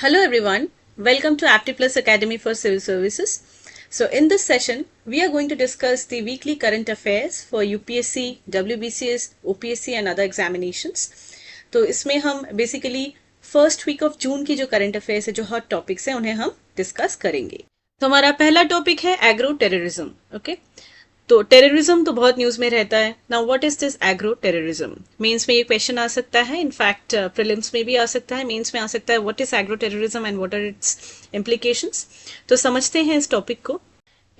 Hello everyone, welcome to AptiPlus Academy for Civil Services. So in this session, we are going to discuss the weekly current affairs for UPSC, WBCS, OPSC and other examinations. तो इसमें हम basically first week of June की जो current affairs है, जो hot topics हैं, उन्हें हम discuss करेंगे. तो हमारा पहला topic है agro terrorism, okay? तो टेररिज्म तो बहुत न्यूज में रहता है. Now what is this agro terrorism? Mains में ये क्वेश्चन आ सकता है, इनफैक्ट प्रीलिम्स में भी आ सकता है, मेंस में आ सकता है. What is agro terrorism and what are its implications? तो समझते हैं इस टॉपिक को.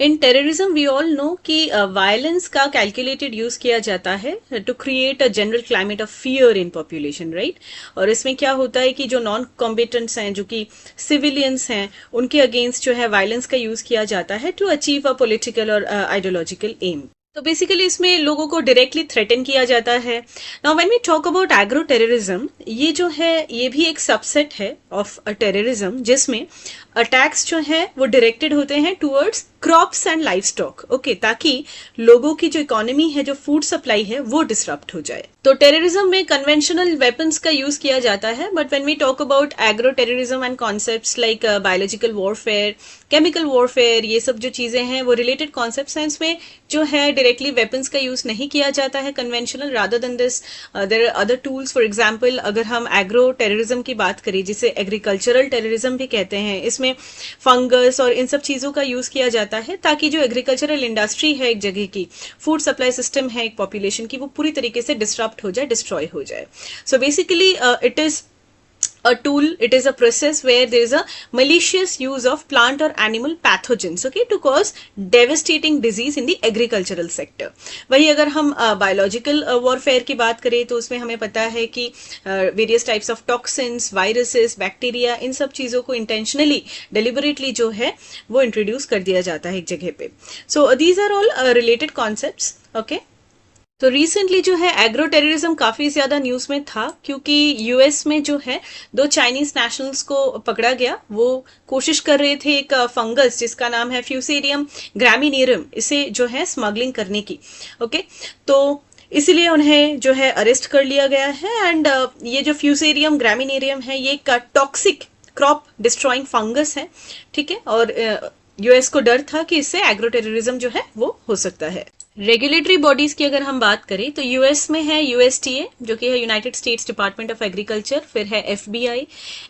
In terrorism we all know कि वायलेंस का कैलकुलेटेड यूज किया जाता है to create a general climate of fear in population, right? और इसमें क्या होता है कि जो नॉन कॉम्बेटेंट्स हैं, जो कि सिविलियंस हैं, उनके अगेंस्ट जो है वायलेंस का यूज किया जाता है टू अचीव अ पॉलिटिकल और आइडियोलॉजिकल एम. तो बेसिकली इसमें लोगों को डायरेक्टली थ्रेटन किया जाता है. Now when we talk about agro terrorism, ये जो है ये भी एक सबसेट है ऑफ अ टेररिज्म, जिसमें अटैक्स जो है वो डायरेक्टेड होते हैं towards crops and livestock, okay, ताकि लोगों की जो इकोनॉमी है, जो फूड सप्लाई है, वो डिसरप्ट हो जाए. तो टेररिज्म में कन्वेंशनल वेपन्स का यूज किया जाता है, but when we talk about agro terrorism and concepts like biological warfare, chemical warfare, ये सब जो चीजें हैं वो रिलेटेड कॉन्सेप्ट्स हैं. इसमें जो है डायरेक्टली वेपन्स का यूज नहीं किया जाता है conventional. Rather than this there are other tools. For example, अगर हम एग्रो टेररिज्म की बात करें, जिसे एग्रीकल्चरल टेररिज्म भी कहते हैं, इसमें फंगस और इन सब चीजों का यूज किया जाता है ताकि जो एग्रीकल्चरल इंडस्ट्री है एक जगह की, फूड सप्लाई सिस्टम है एक पॉपुलेशन की, वो पूरी तरीके से डिस्टर्ब हो जाए, डिस्ट्रॉय हो जाए. So basically it is a tool, it is a process where there is a malicious use of plant or animal pathogens, okay, to cause devastating disease in the agricultural sector. वही अगर हम biological warfare की बात करें तो उसमें हमें पता है कि various types of toxins, viruses, bacteria, इन सब चीज़ों को intentionally, deliberately जो है वो introduce कर दिया जाता है एक जगह पे. So these are all related concepts, okay. तो रिसेंटली जो है एग्रो टेररिज्म काफी ज्यादा न्यूज में था, क्योंकि यूएस में जो है 2 चाइनीज नेशनल्स को पकड़ा गया. वो कोशिश कर रहे थे एक फंगस जिसका नाम है फ्यूसेरियम ग्रामिनेरियम, इसे जो है स्मगलिंग करने की, ओके. तो इसीलिए उन्हें जो है अरेस्ट कर लिया गया है. एंड ये जो फ्यूसेरियम ग्रामिनेरियम है, ये एक टॉक्सिक क्रॉप डिस्ट्रॉइंग फंगस है, ठीक है. और यूएस को डर था कि इससे एग्रो टेररिज्म जो है वो हो सकता है. रेगुलेटरी बॉडीज की अगर हम बात करें तो यूएस में है यूएसटीए, जो कि है United states department of agriculture. फिर है एफबीआई,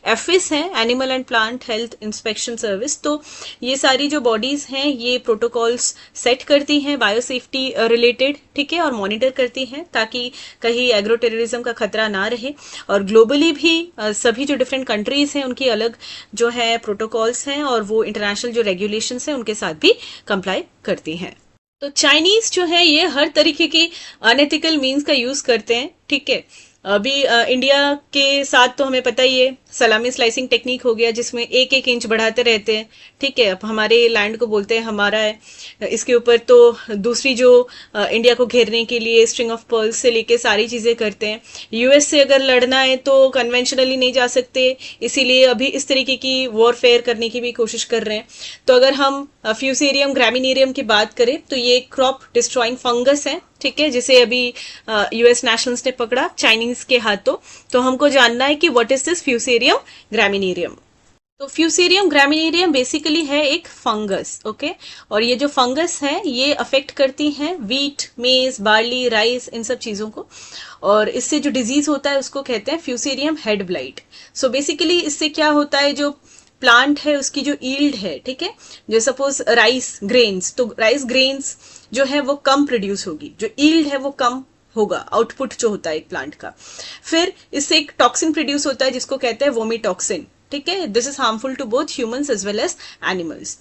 एफिस है animal and plant health inspection service. तो ये सारी जो बॉडीज हैं ये प्रोटोकॉल्स सेट करती हैं बायोसेफ्टी रिलेटेड, ठीक है, और मॉनिटर करती हैं ताकि कहीं एग्रो टेररिज्म का खतरा ना रहे. और ग्लोबली भी सभी जो डिफरेंट कंट्रीज हैं उनकी अलग जो है प्रोटोकॉल्स हैं, और वो इंटरनेशनल जो रेगुलेशंस हैं उनके साथ भी कंप्लाई करती हैं. तो चाइनीज जो है ये हर तरीके की अनएथिकल मीन्स का यूज करते हैं, ठीक है. अभी इंडिया के साथ तो हमें पता ही है, सलामी स्लाइसिंग टेक्निक हो गया, जिसमें 1-1 इंच बढ़ाते रहते हैं, ठीक है. अब हमारे लैंड को बोलते हैं हमारा है, इसके ऊपर तो दूसरी जो इंडिया को घेरने के लिए स्ट्रिंग ऑफ पर्ल्स से लेके सारी चीजें करते हैं. यूएस से अगर लड़ना है तो कन्वेंशनली नहीं जा सकते, इसीलिए अभी इस तरीके की वॉरफेयर करने की भी कोशिश कर रहे हैं. तो अगर हम फ्यूसेरियम ग्रामिनेरियम की बात करें तो ये क्रॉप डिस्ट्रॉइंग फंगस है, ठीक है, जिसे अभी यूएस नेशनल्स ने पकड़ा चाइनीज के हाथों. तो हमको जानना है कि what is this Fusarium graminearum. तो फ्यूसेरियम ग्रामिनेरियम बेसिकली है एक फंगस, ओके. और ये जो फंगस है ये अफेक्ट करती हैं वीट, मेज, बार्ली, राइस, इन सब चीजों को. और इससे जो डिजीज होता है उसको कहते हैं Fusarium head blight. So basically इससे क्या होता है, जो प्लांट है उसकी जो ईल्ड है, ठीक है, जो सपोज राइस ग्रेन्स, तो राइस ग्रेन्स जो है वो कम प्रोड्यूस होगी, जो ईल्ड है वो कम होगा, आउटपुट जो होता है एक प्लांट का. फिर इससे एक टॉक्सिन प्रोड्यूस होता है जिसको कहते हैं वोमिटॉक्सिन, ठीक है. This is harmful to both humans as well as animals.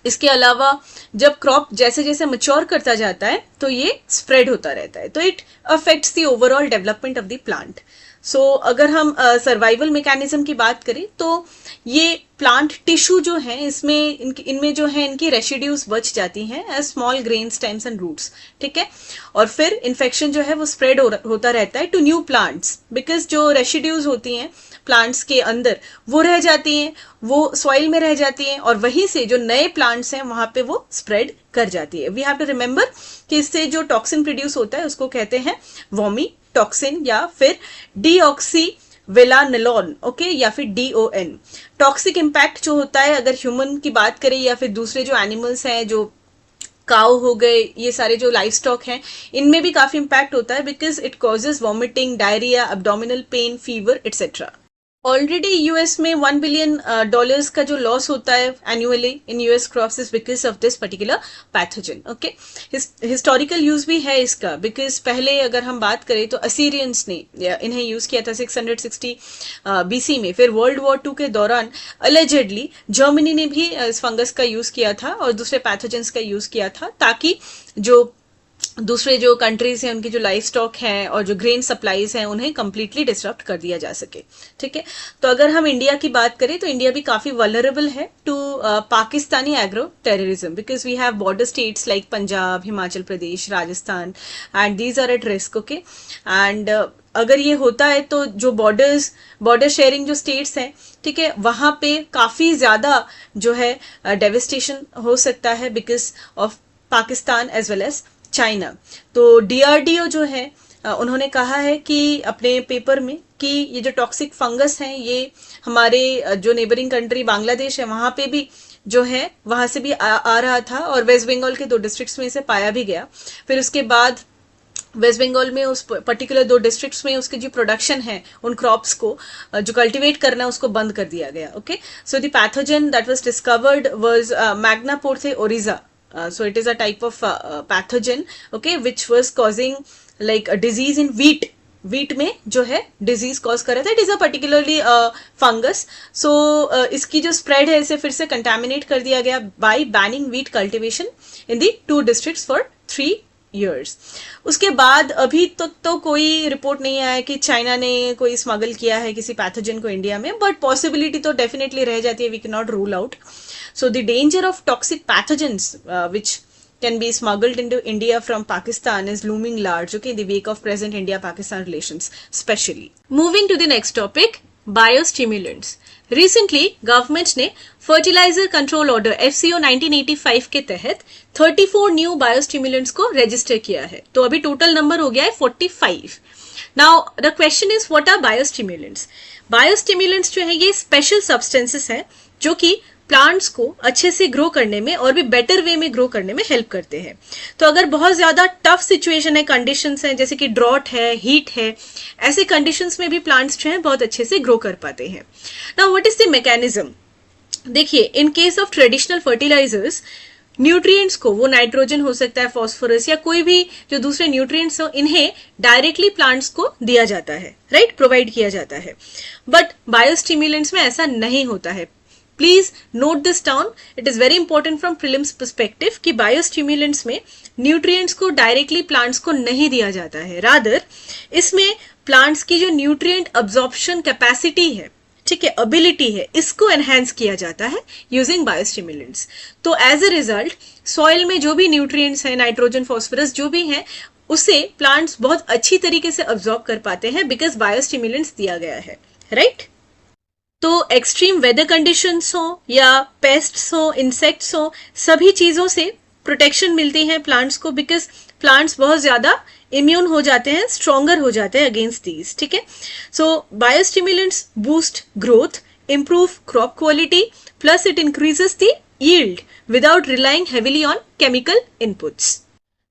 इसके अलावा जब क्रॉप जैसे जैसे मैच्योर करता जाता है तो ये स्प्रेड होता रहता है, तो it affects the overall development of the plant. So अगर हम सर्वाइवल मैकेनिज्म की बात करें तो ये प्लांट टिश्यू जो है इसमें इनमें जो है इनकी रेसिड्यूज बच जाती हैं as small grain stems and roots, ठीक है. और फिर इन्फेक्शन जो है वो स्प्रेड होता रहता है टू न्यू प्लांट्स, बिकॉज जो रेसिड्यूज होती हैं प्लांट्स के अंदर वो रह जाती हैं, वो सॉइल में रह जाती हैं, और वहीं से जो नए प्लांट्स हैं वहां पे वो स्प्रेड कर जाती है. वी हैव टू रिमेंबर कि इससे जो टॉक्सिन प्रोड्यूस होता है उसको कहते हैं वॉमी टॉक्सिन या फिर डीऑक्सी वेलानिलोन, ओके, या फिर DON। टॉक्सिक इम्पैक्ट जो होता है अगर ह्यूमन की बात करें या फिर दूसरे जो एनिमल्स हैं, जो काउ हो गए, ये सारे जो लाइफ स्टॉक हैं, इनमें भी काफी इम्पैक्ट होता है because it causes vomiting, diarrhoea, abdominal pain, fever etcetera. Already US में $1 बिलियन का जो लॉस होता है annually in US crops is because of this particular pathogen, okay. Historical use भी है इसका, बिकॉज पहले अगर हम बात करें तो असीरियंस ने इन्हें यूज किया था 660 BC में। फिर वर्ल्ड वॉर 2 के दौरान अलेजेडली जर्मनी ने भी इस फंगस का यूज किया था और दूसरे पैथोजेंस का यूज किया था, ताकि जो दूसरे जो कंट्रीज हैं उनकी जो लाइफ स्टॉक है और जो ग्रेन सप्लाईज हैं उन्हें कंप्लीटली डिसरप्ट कर दिया जा सके, ठीक है। तो अगर हम इंडिया की बात करें तो इंडिया भी काफी वल्नरेबल है to Pakistani agro terrorism, because we have border states like Punjab, Himachal Pradesh, Rajasthan, and these are at risk, okay. And अगर ये होता है तो जो बॉर्डर शेयरिंग जो स्टेट्स हैं, ठीक है, वहां पे काफी ज्यादा जो है डेविस्टेशन हो सकता है because of Pakistan as well as China. तो DRDO जो है उन्होंने कहा है कि अपने पेपर में कि ये जो टॉक्सिक फंगस हैं ये हमारे जो नेबरिंग कंट्री बांग्लादेश है वहां पे भी जो है वहां से भी आ रहा था और वेस्ट बंगाल के 2 डिस्ट्रिक्ट्स में इसे पाया भी गया। फिर उसके बाद वेस्ट बंगाल में उस पर्टिकुलर 2 डिस्ट्रिक्ट्स में उसकी जो प्रोडक्शन है उन क्रॉप्स को जो कल्टीवेट करना है उसको बंद कर दिया गया, okay. So the pathogen that was discovered was Magnaporthe oryzae. So it is a type of pathogen, okay, which was causing like a disease in wheat. Wheat में जो है disease cause कर रहा था. It is a particularly fungus. So इसकी जो spread है इसे फिर से contaminate कर दिया गया by banning wheat cultivation in the 2 districts for 3 years. उसके बाद अभी तक तो कोई रिपोर्ट नहीं आया कि चाइना ने कोई स्मगल किया है किसी पैथोजन को इंडिया में, बट पॉसिबिलिटी तो डेफिनेटली रह जाती है. We can not rule out. So the danger of toxic pathogens which can be smuggled into India from Pakistan is looming large, okay, in the wake of present India-Pakistan relations especially. Moving to the next topic, biostimulants. Recently, government ने Fertilizer Control Order FCO 1985 के तहत 34 new biostimulants को register किया है. तो अभी total number हो गया है 45. Now the question is, what are biostimulants? Biostimulants जो है ये special substances हैं जो कि प्लांट्स को अच्छे से ग्रो करने में और भी बेटर वे में ग्रो करने में हेल्प करते हैं. तो अगर बहुत ज्यादा टफ सिचुएशन है, कंडीशंस हैं, जैसे कि ड्रॉट है, हीट है, ऐसे कंडीशंस में भी प्लांट्स जो हैं बहुत अच्छे से ग्रो कर पाते हैं. Now what is the mechanism? देखिए, in case of traditional fertilisers, nutrients को, वो नाइट्रोजन हो सकता है, फॉस्फोरस या कोई भी जो दूसरे न्यूट्रिएंट्स हो, इन्हें डायरेक्टली प्लांट्स को दिया जाता है, राइट, प्रोवाइड किया जाता है. बट बायोस्टिम्युलेंट्स में ऐसा नहीं होता है. Please note this down, it is very important from prelims perspective कि बायोस्टिम्युलेंट्स में न्यूट्रिएंट्स को डायरेक्टली प्लांट्स को नहीं दिया जाता है. रादर इसमें प्लांट्स की जो न्यूट्रिएंट अब्जॉर्प्शन कैपेसिटी है, ठीक है, एबिलिटी है, इसको एनहांस किया जाता है यूजिंग बायोस्टिम्युलेंट्स. तो एज अ रिजल्ट सॉइल में जो भी न्यूट्रिएंट्स है, नाइट्रोजन, फॉस्फोरस जो भी है, उसे प्लांट्स बहुत अच्छी तरीके से अब्जॉर्ब कर पाते हैं बिकॉज बायोस्टिम्युलेंट्स दिया गया है, राइट. तो एक्सट्रीम वेदर कंडीशंस हो या पेस्ट्स हो, इंसेक्ट्स हो, सभी चीजों से प्रोटेक्शन मिलती है प्लांट्स को बिकॉज प्लांट्स बहुत ज्यादा इम्यून हो जाते हैं, स्ट्रॉन्गर हो जाते हैं अगेंस्ट दीज, ठीक है. So biostimulants boost growth, improve crop quality, plus it increases the yield without relying heavily on chemical inputs.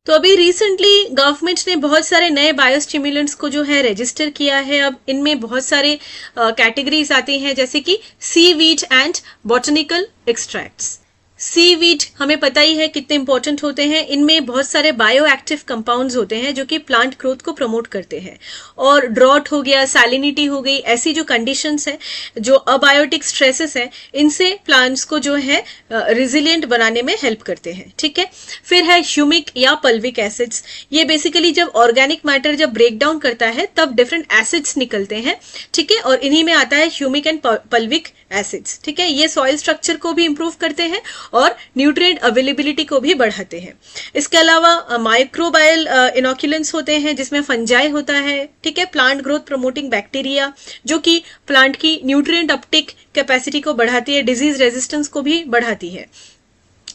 तो अभी रिसेंटली गवर्नमेंट ने बहुत सारे नए बायोस्टिम्युलेंट्स को जो है रजिस्टर किया है. अब इनमें बहुत सारे कैटेगरीज आती हैं, जैसे कि seaweed and botanical extracts. Seaweed हमें पता ही है कितने इंपॉर्टेंट होते हैं. इनमें बहुत सारे बायो एक्टिव कंपाउंड्स होते हैं जो कि प्लांट ग्रोथ को प्रमोट करते हैं. और ड्रॉट हो गया, सैलिनिटी हो गई, ऐसी जो कंडीशंस हैं, जो अबायोटिक स्ट्रेसेस हैं, इनसे प्लांट्स को जो है रिजिलियंट बनाने में हेल्प करते हैं, ठीक है. फिर है ह्यूमिक या पल्विक एसिड्स. ये बेसिकली जब ऑर्गेनिक मैटर जब ब्रेक डाउन करता है तब डिफरेंट एसिड्स निकलते हैं, ठीक है, और इन्हीं में आता है ह्यूमिक एंड पल्विक एसिड्स, ठीक है. ये सॉइल स्ट्रक्चर को भी इंप्रूव करते हैं और न्यूट्रिएंट अवेलेबिलिटी को भी बढ़ाते हैं. इसके अलावा माइक्रोबायल इनोक्युलेंट्स होते हैं जिसमें फंजाई होता है, ठीक है, प्लांट ग्रोथ प्रमोटिंग बैक्टीरिया जो कि प्लांट की न्यूट्रिएंट अपटेक कैपेसिटी को बढ़ाती है, डिजीज रेजिस्टेंस को भी बढ़ाती है.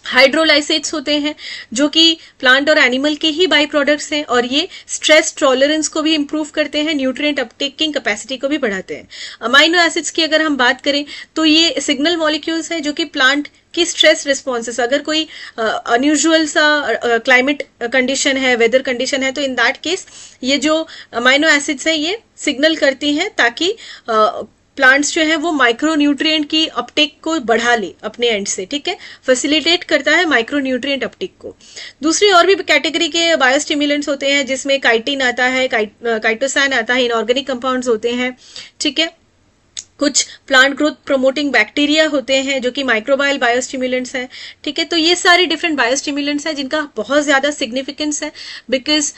हाइड्रोलाइसेट्स होते हैं जो कि प्लांट और एनिमल के ही बाई प्रोडक्ट्स हैं और ये स्ट्रेस टॉलरेंस को भी इंप्रूव करते हैं, न्यूट्रिएंट अपटेकिंग कैपेसिटी को भी बढ़ाते हैं। अमाइनो एसिड्स की अगर हम बात करें तो ये सिग्नल मॉलिक्यूल्स हैं जो कि प्लांट की स्ट्रेस रिस्पॉन्सेस, अगर कोई अनयूजुअल सा क्लाइमेट कंडीशन है, वेदर कंडीशन है, तो इन दैट केस ये जो अमाइनो एसिड्स हैं ये सिग्नल करती हैं ताकि प्लांट्स जो है वो माइक्रो न्यूट्रिएंट की अपटेक को बढ़ा ले अपने एंड से, ठीक है, फैसिलिटेट करता है माइक्रो न्यूट्रिएंट अपटेक को। दूसरी और भी कैटेगरी के बायोस्टिमुलेंट्स होते हैं जिसमें काइटिन आता है, काइटोसान आता है, इनऑर्गेनिक कंपाउंड्स होते हैं, ठीक है। कुछ प्लांट ग्रोथ प्रमोटिंग बैक्टीरिया होते हैं जो कि माइक्रोबायल बायोस्टिमुलेंट्स हैं, ठीक है। तो ये सारे डिफरेंट बायोस्टिमुलेंट्स हैं जिनका बहुत ज्यादा सिग्निफिकेंस है, बिकॉज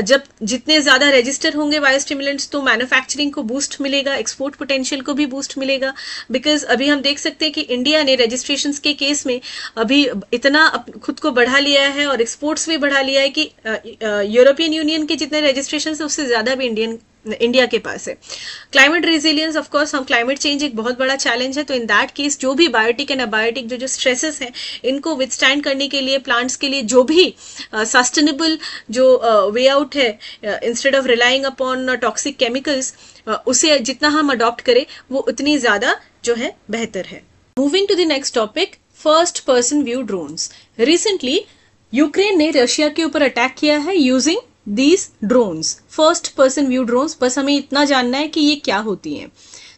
जब जितने ज्यादा रजिस्टर होंगे बायोस्टिमुलेंट्स तो मैन्युफैक्चरिंग को बूस्ट मिलेगा, एक्सपोर्ट पोटेंशियल को भी बूस्ट मिलेगा। बिकॉज अभी हम देख सकते हैं कि इंडिया ने रजिस्ट्रेशन के केस में अभी इतना खुद को बढ़ा लिया है और एक्सपोर्ट्स भी बढ़ा लिया है कि यूरोपियन यूनियन के जितने रजिस्ट्रेशन है उससे ज्यादा भी इंडिया के पास है। क्लाइमेट रेजिलियंस, ऑफ कोर्स हम क्लाइमेट चेंज एक बहुत बड़ा चैलेंज है, तो इन दैट केस जो भी बायोटिक एंड अबायोटिक जो स्ट्रेसेस हैं इनको विथस्टैंड करने के लिए प्लांट्स के लिए जो भी सस्टेनेबल जो वे आउट है instead of relying upon toxic chemicals, उसे जितना हम अडॉप्ट करें वो उतनी ज्यादा जो है बेहतर है। Moving to the next topic, first person view drones. Recently Ukraine ने रशिया के ऊपर अटैक किया है using these drones, first person view drones. बस हमें इतना जानना है कि ये क्या होती हैं।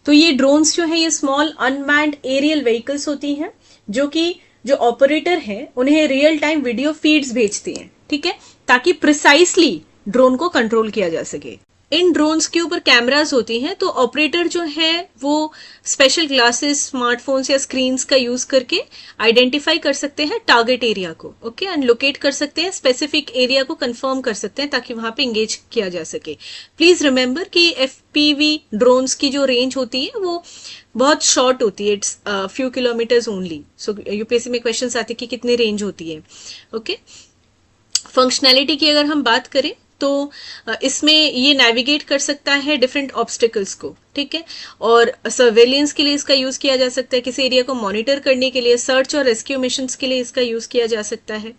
तो ये ड्रोन्स जो है ये स्मॉल अनमैन्ड एरियल व्हीकल्स होती हैं जो कि जो ऑपरेटर हैं उन्हें रियल टाइम वीडियो फीड्स भेजती हैं, ठीक है, ताकि प्रिसाइसली ड्रोन को कंट्रोल किया जा सके। इन ड्रोन्स के ऊपर कैमरास होती हैं, तो ऑपरेटर जो है वो स्पेशल ग्लासेस, स्मार्टफोन्स या स्क्रीन्स का यूज करके आइडेंटिफाई कर सकते हैं टारगेट एरिया को, ओके, एंड लोकेट कर सकते हैं, स्पेसिफिक एरिया को कंफर्म कर सकते हैं ताकि वहां पे एंगेज किया जा सके। प्लीज रिमेंबर कि FPV ड्रोन्स की जो रेंज होती है वो बहुत शॉर्ट होती है, it's few kilometres only. So UPSC में क्वेश्चन आते हैं कि कितनी रेंज होती है, ओके। फंक्शनैलिटी की अगर हम बात करें तो इसमें ये नेविगेट कर सकता है डिफरेंट ऑब्स्टिकल्स को, ठीक है, और सर्वेलियंस के लिए इसका यूज किया जा सकता है, किसी एरिया को मॉनिटर करने के लिए, सर्च और रेस्क्यू मिशंस के लिए इसका यूज किया जा सकता है।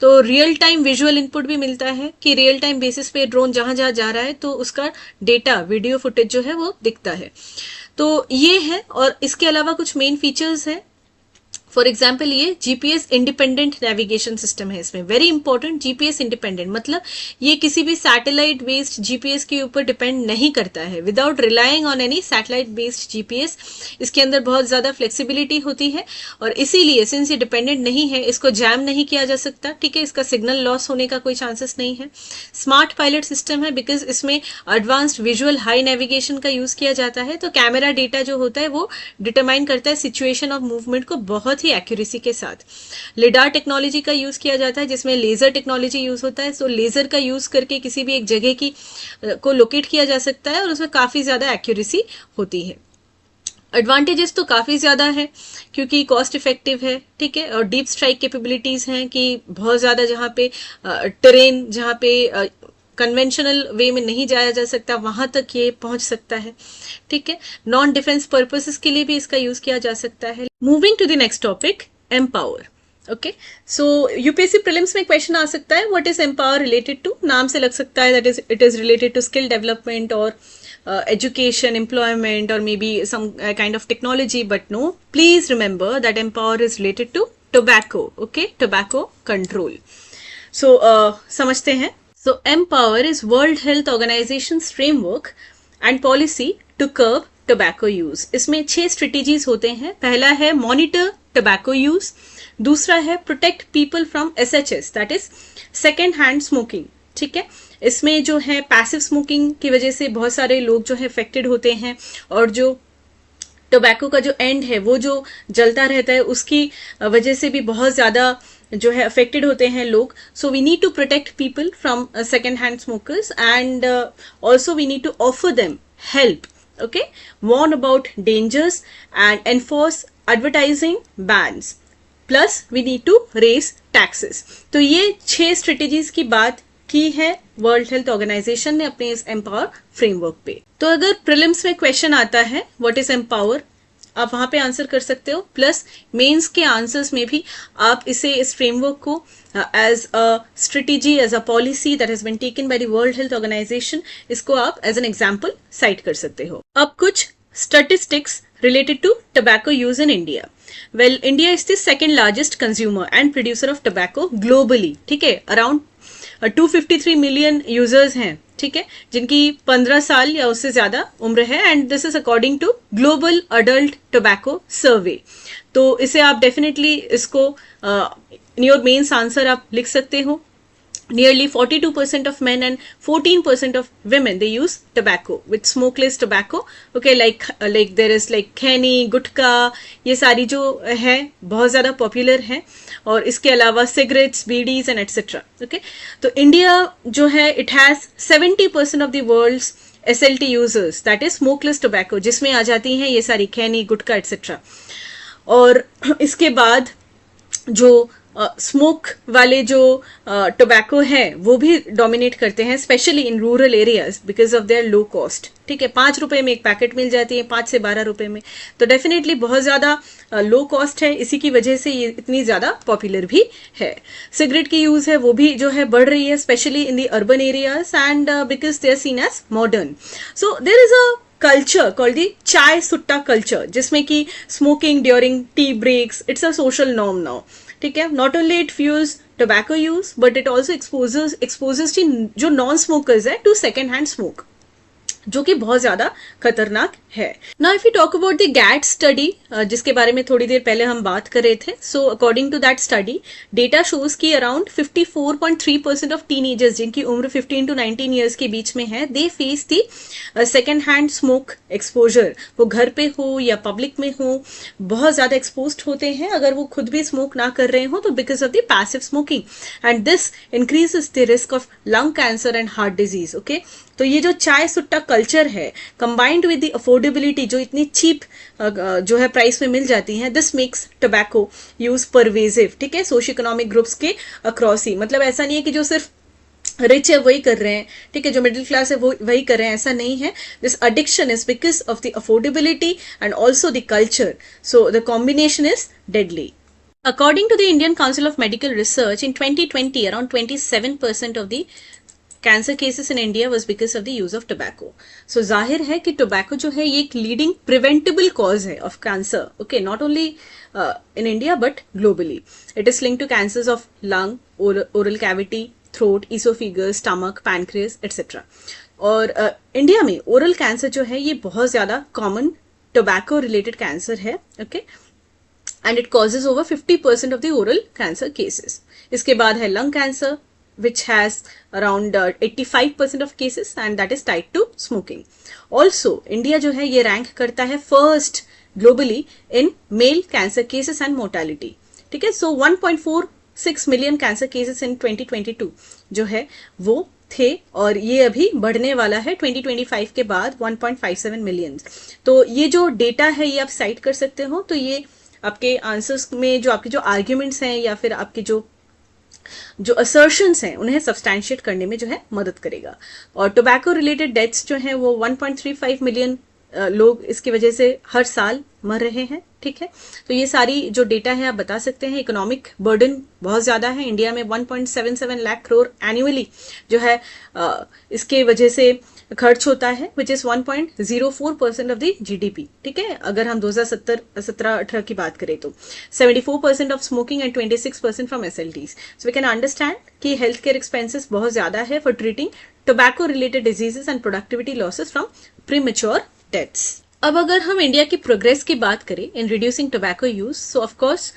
तो रियल टाइम विजुअल इनपुट भी मिलता है कि रियल टाइम बेसिस पे ड्रोन जहां जहां जा रहा है तो उसका डेटा, वीडियो फुटेज जो है वो दिखता है। तो ये है, और इसके अलावा कुछ मेन फीचर्स हैं। फॉर एग्जाम्पल ये जीपीएस इंडिपेंडेंट नेविगेशन सिस्टम है, इसमें वेरी इंपॉर्टेंट, जीपीएस इंडिपेंडेंट मतलब ये किसी भी सैटेलाइट बेस्ड जीपीएस के ऊपर डिपेंड नहीं करता है, without relying on any satellite based GPS. इसके अंदर बहुत ज्यादा फ्लेक्सिबिलिटी होती है और इसीलिए सिंस ये डिपेंडेंट नहीं है इसको जैम नहीं किया जा सकता, ठीक है, इसका सिग्नल लॉस होने का कोई चांसेस नहीं है। स्मार्ट पायलट सिस्टम है बिकॉज इसमें एडवांस्ड विजुअल हाई नेविगेशन का यूज किया जाता है, तो कैमरा डेटा जो होता है वो डिटरमाइन करता है सिचुएशन ऑफ मूवमेंट को बहुत ही एक्यूरेसी के साथ। लिडार टेक्नोलॉजी का यूज किया जाता है जिसमें लेजर टेक्नोलॉजी यूज होता है, सो लेजर का यूज करके किसी भी एक जगह की को लोकेट किया जा सकता है और उसमें काफी ज्यादा एक्यूरेसी होती है। एडवांटेजेस तो काफी ज्यादा है क्योंकि कॉस्ट इफेक्टिव है, ठीक है, और डीप स्ट्राइक कैपेबिलिटीज हैं कि बहुत ज्यादा जहाँ पे टेरेन, जहाँ पे कन्वेंशनल वे में नहीं जाया जा सकता वहां तक ये पहुंच सकता है, ठीक है। नॉन डिफेंस पर्पसेस के लिए भी इसका यूज किया जा सकता है। Moving to the next topic, empower, okay. So UPSC prelims में क्वेश्चन आ सकता है what is empower related to, नाम से लग सकता है that it is related to skill development और education, employment, or maybe some kind of technology, but no, please remember that empower is related to tobacco, okay, tobacco control. So समझते हैं। So empower is World Health Organization's framework and policy to curb tobacco use. इसमें 6 strategies होते हैं। पहला है monitor tobacco use, दूसरा है protect people from SHS, that is second hand smoking, ठीक है। इसमें जो है पैसिव स्मोकिंग की वजह से बहुत सारे लोग जो है अफेक्टेड होते हैं और जो टोबैको का जो एंड है वो जो जलता रहता है उसकी वजह से भी बहुत ज्यादा जो है अफेक्टेड होते हैं लोग। So we need to protect people from second hand smokers and also we need to offer them help, okay, warn about dangers and enforce advertising bans, plus we need to raise taxes. तो ये 6 strategies की बात की है world Health organisation ने अपने इस empower framework पे। तो अगर प्रीलिम्स में क्वेश्चन आता है व्हाट इज एम्पावर, आप वहां पे आंसर कर सकते हो, प्लस मेंस के आंसर्स में भी आप इस फ्रेमवर्क को as a strategy, as a policy that has been taken by the World Health Organization, इसको आप एज एन एग्जाम्पल साइट कर सकते हो। अब कुछ statistics related to tobacco use in India. Well, India is the second largest consumer and producer of tobacco globally. ठीक है, around 253 million users हैं, ठीक है, जिनकी 15 साल या उससे ज्यादा उम्र है, and this is according to Global Adult Tobacco Survey. तो इसे आप डेफिनेटली इसको इन योर मेंस आंसर आप लिख सकते हो। Nearly 42% of men and 14% of women, they use tobacco with smokeless tobacco. Okay, like there is like खैनी, गुटखा, ये सारी जो है बहुत ज़्यादा पॉपुलर है, और इसके अलावा cigarettes, bidis and etcetera. Okay, तो इंडिया जो है it has 70% of the world's SLT users, that is smokeless tobacco, जिसमें आ जाती हैं ये सारी खैनी, गुटखा एटसेट्रा। और इसके बाद जो स्मोक वाले जो टोबैको है वो भी डोमिनेट करते हैं, specially in rural areas because of their low cost. ठीक है, 5 रुपए में एक पैकेट मिल जाती है, 5 से 12 रुपए में, तो डेफिनेटली बहुत ज्यादा लो कॉस्ट है, इसी की वजह से ये इतनी ज्यादा पॉपुलर भी है। सिगरेट की यूज है वो भी जो है बढ़ रही है, specially in the urban areas, and because they are seen as modern. So there is a culture called the chai sutta culture, जिसमें कि smoking during tea breaks, it's a social norm now. ठीक है, not only it fuels tobacco use but it also exposes जो non smokers है to second hand smoke, जो कि बहुत ज्यादा खतरनाक है। Now if you talk about the gate study, जिसके बारे में थोड़ी देर पहले हम बात कर रहे थे, so according to that study data shows की अराउंड 54.3% ऑफ टीनेजर्स जिनकी उम्र 15 to 19 ईयर्स के बीच में है, they face the second hand smoke exposure. वो घर पे हो या पब्लिक में हो, बहुत ज्यादा एक्सपोज होते हैं अगर वो खुद भी स्मोक ना कर रहे हो तो, because of the passive smoking, and this increases the risk of lung cancer and heart disease. Okay, तो ये जो चाय सुट्टा कल्चर है कंबाइंड विद द अफोर्डेबिलिटी, जो इतनी चीप जो है प्राइस में मिल जाती है, this makes tobacco use pervasive. ठीक है, सोशियो इकोनॉमिक ग्रुप्स के अक्रॉस ही, मतलब ऐसा नहीं है कि जो सिर्फ रिच है वही कर रहे हैं, ठीक है, जो मिडिल क्लास है वो वही कर रहे हैं, ऐसा नहीं है। This addiction is because of the affordability and also the culture, so the combination is deadly. According to the Indian Council of Medical Research, in 2020, around 27% of the cancer cases in India was because of the use of tobacco. So जाहिर है कि tobacco जो है ये एक leading preventable cause है of cancer, okay, not only in India but globally. It is link to cancers of lung, oral cavity, throat, oesophagus, stomach, pancreas etcetera. और India में ओरल कैंसर जो है ये बहुत ज्यादा कॉमन टोबैको रिलेटेड कैंसर है, okay, and it causes over 50% of the oral cancer cases. इसके बाद है lung cancer, which has around 85% of cases, and that is tied to smoking. Also, India जो है ये रैंक करता है first globally in male cancer cases and mortality. ठीक है, so 1.46 million cancer cases in 2022 जो है वो थे, और ये अभी बढ़ने वाला है 2025 के बाद 1.57 मिलियन। तो ये जो डेटा है ये आप साइट कर सकते हो, तो ये आपके आंसर्स में जो आपके जो आर्ग्यूमेंट्स हैं या फिर आपके जो असर्शंस हैं उन्हें सब्सटैंशिएट करने में जो है मदद करेगा। और टोबैको रिलेटेड डेथ्स जो हैं वो 1.35 मिलियन लोग इसकी वजह से हर साल मर रहे हैं। ठीक है, तो ये सारी जो डेटा है आप बता सकते हैं। इकोनॉमिक बर्डन बहुत ज्यादा है इंडिया में, 1.77 लाख करोड़ एनुअली जो है इसके वजह से खर्च होता है, which is 1.04% of the GDP। ठीक है, अगर हम 2017-18 की बात करें तो 74% of smoking and 26% from SLTs। So we can understand कि हेल्थ केयर एक्सपेंसेस बहुत ज्यादा है for treating tobacco related diseases and productivity losses from premature deaths. अब अगर हम इंडिया की प्रोग्रेस की बात करें in reducing tobacco use, so of course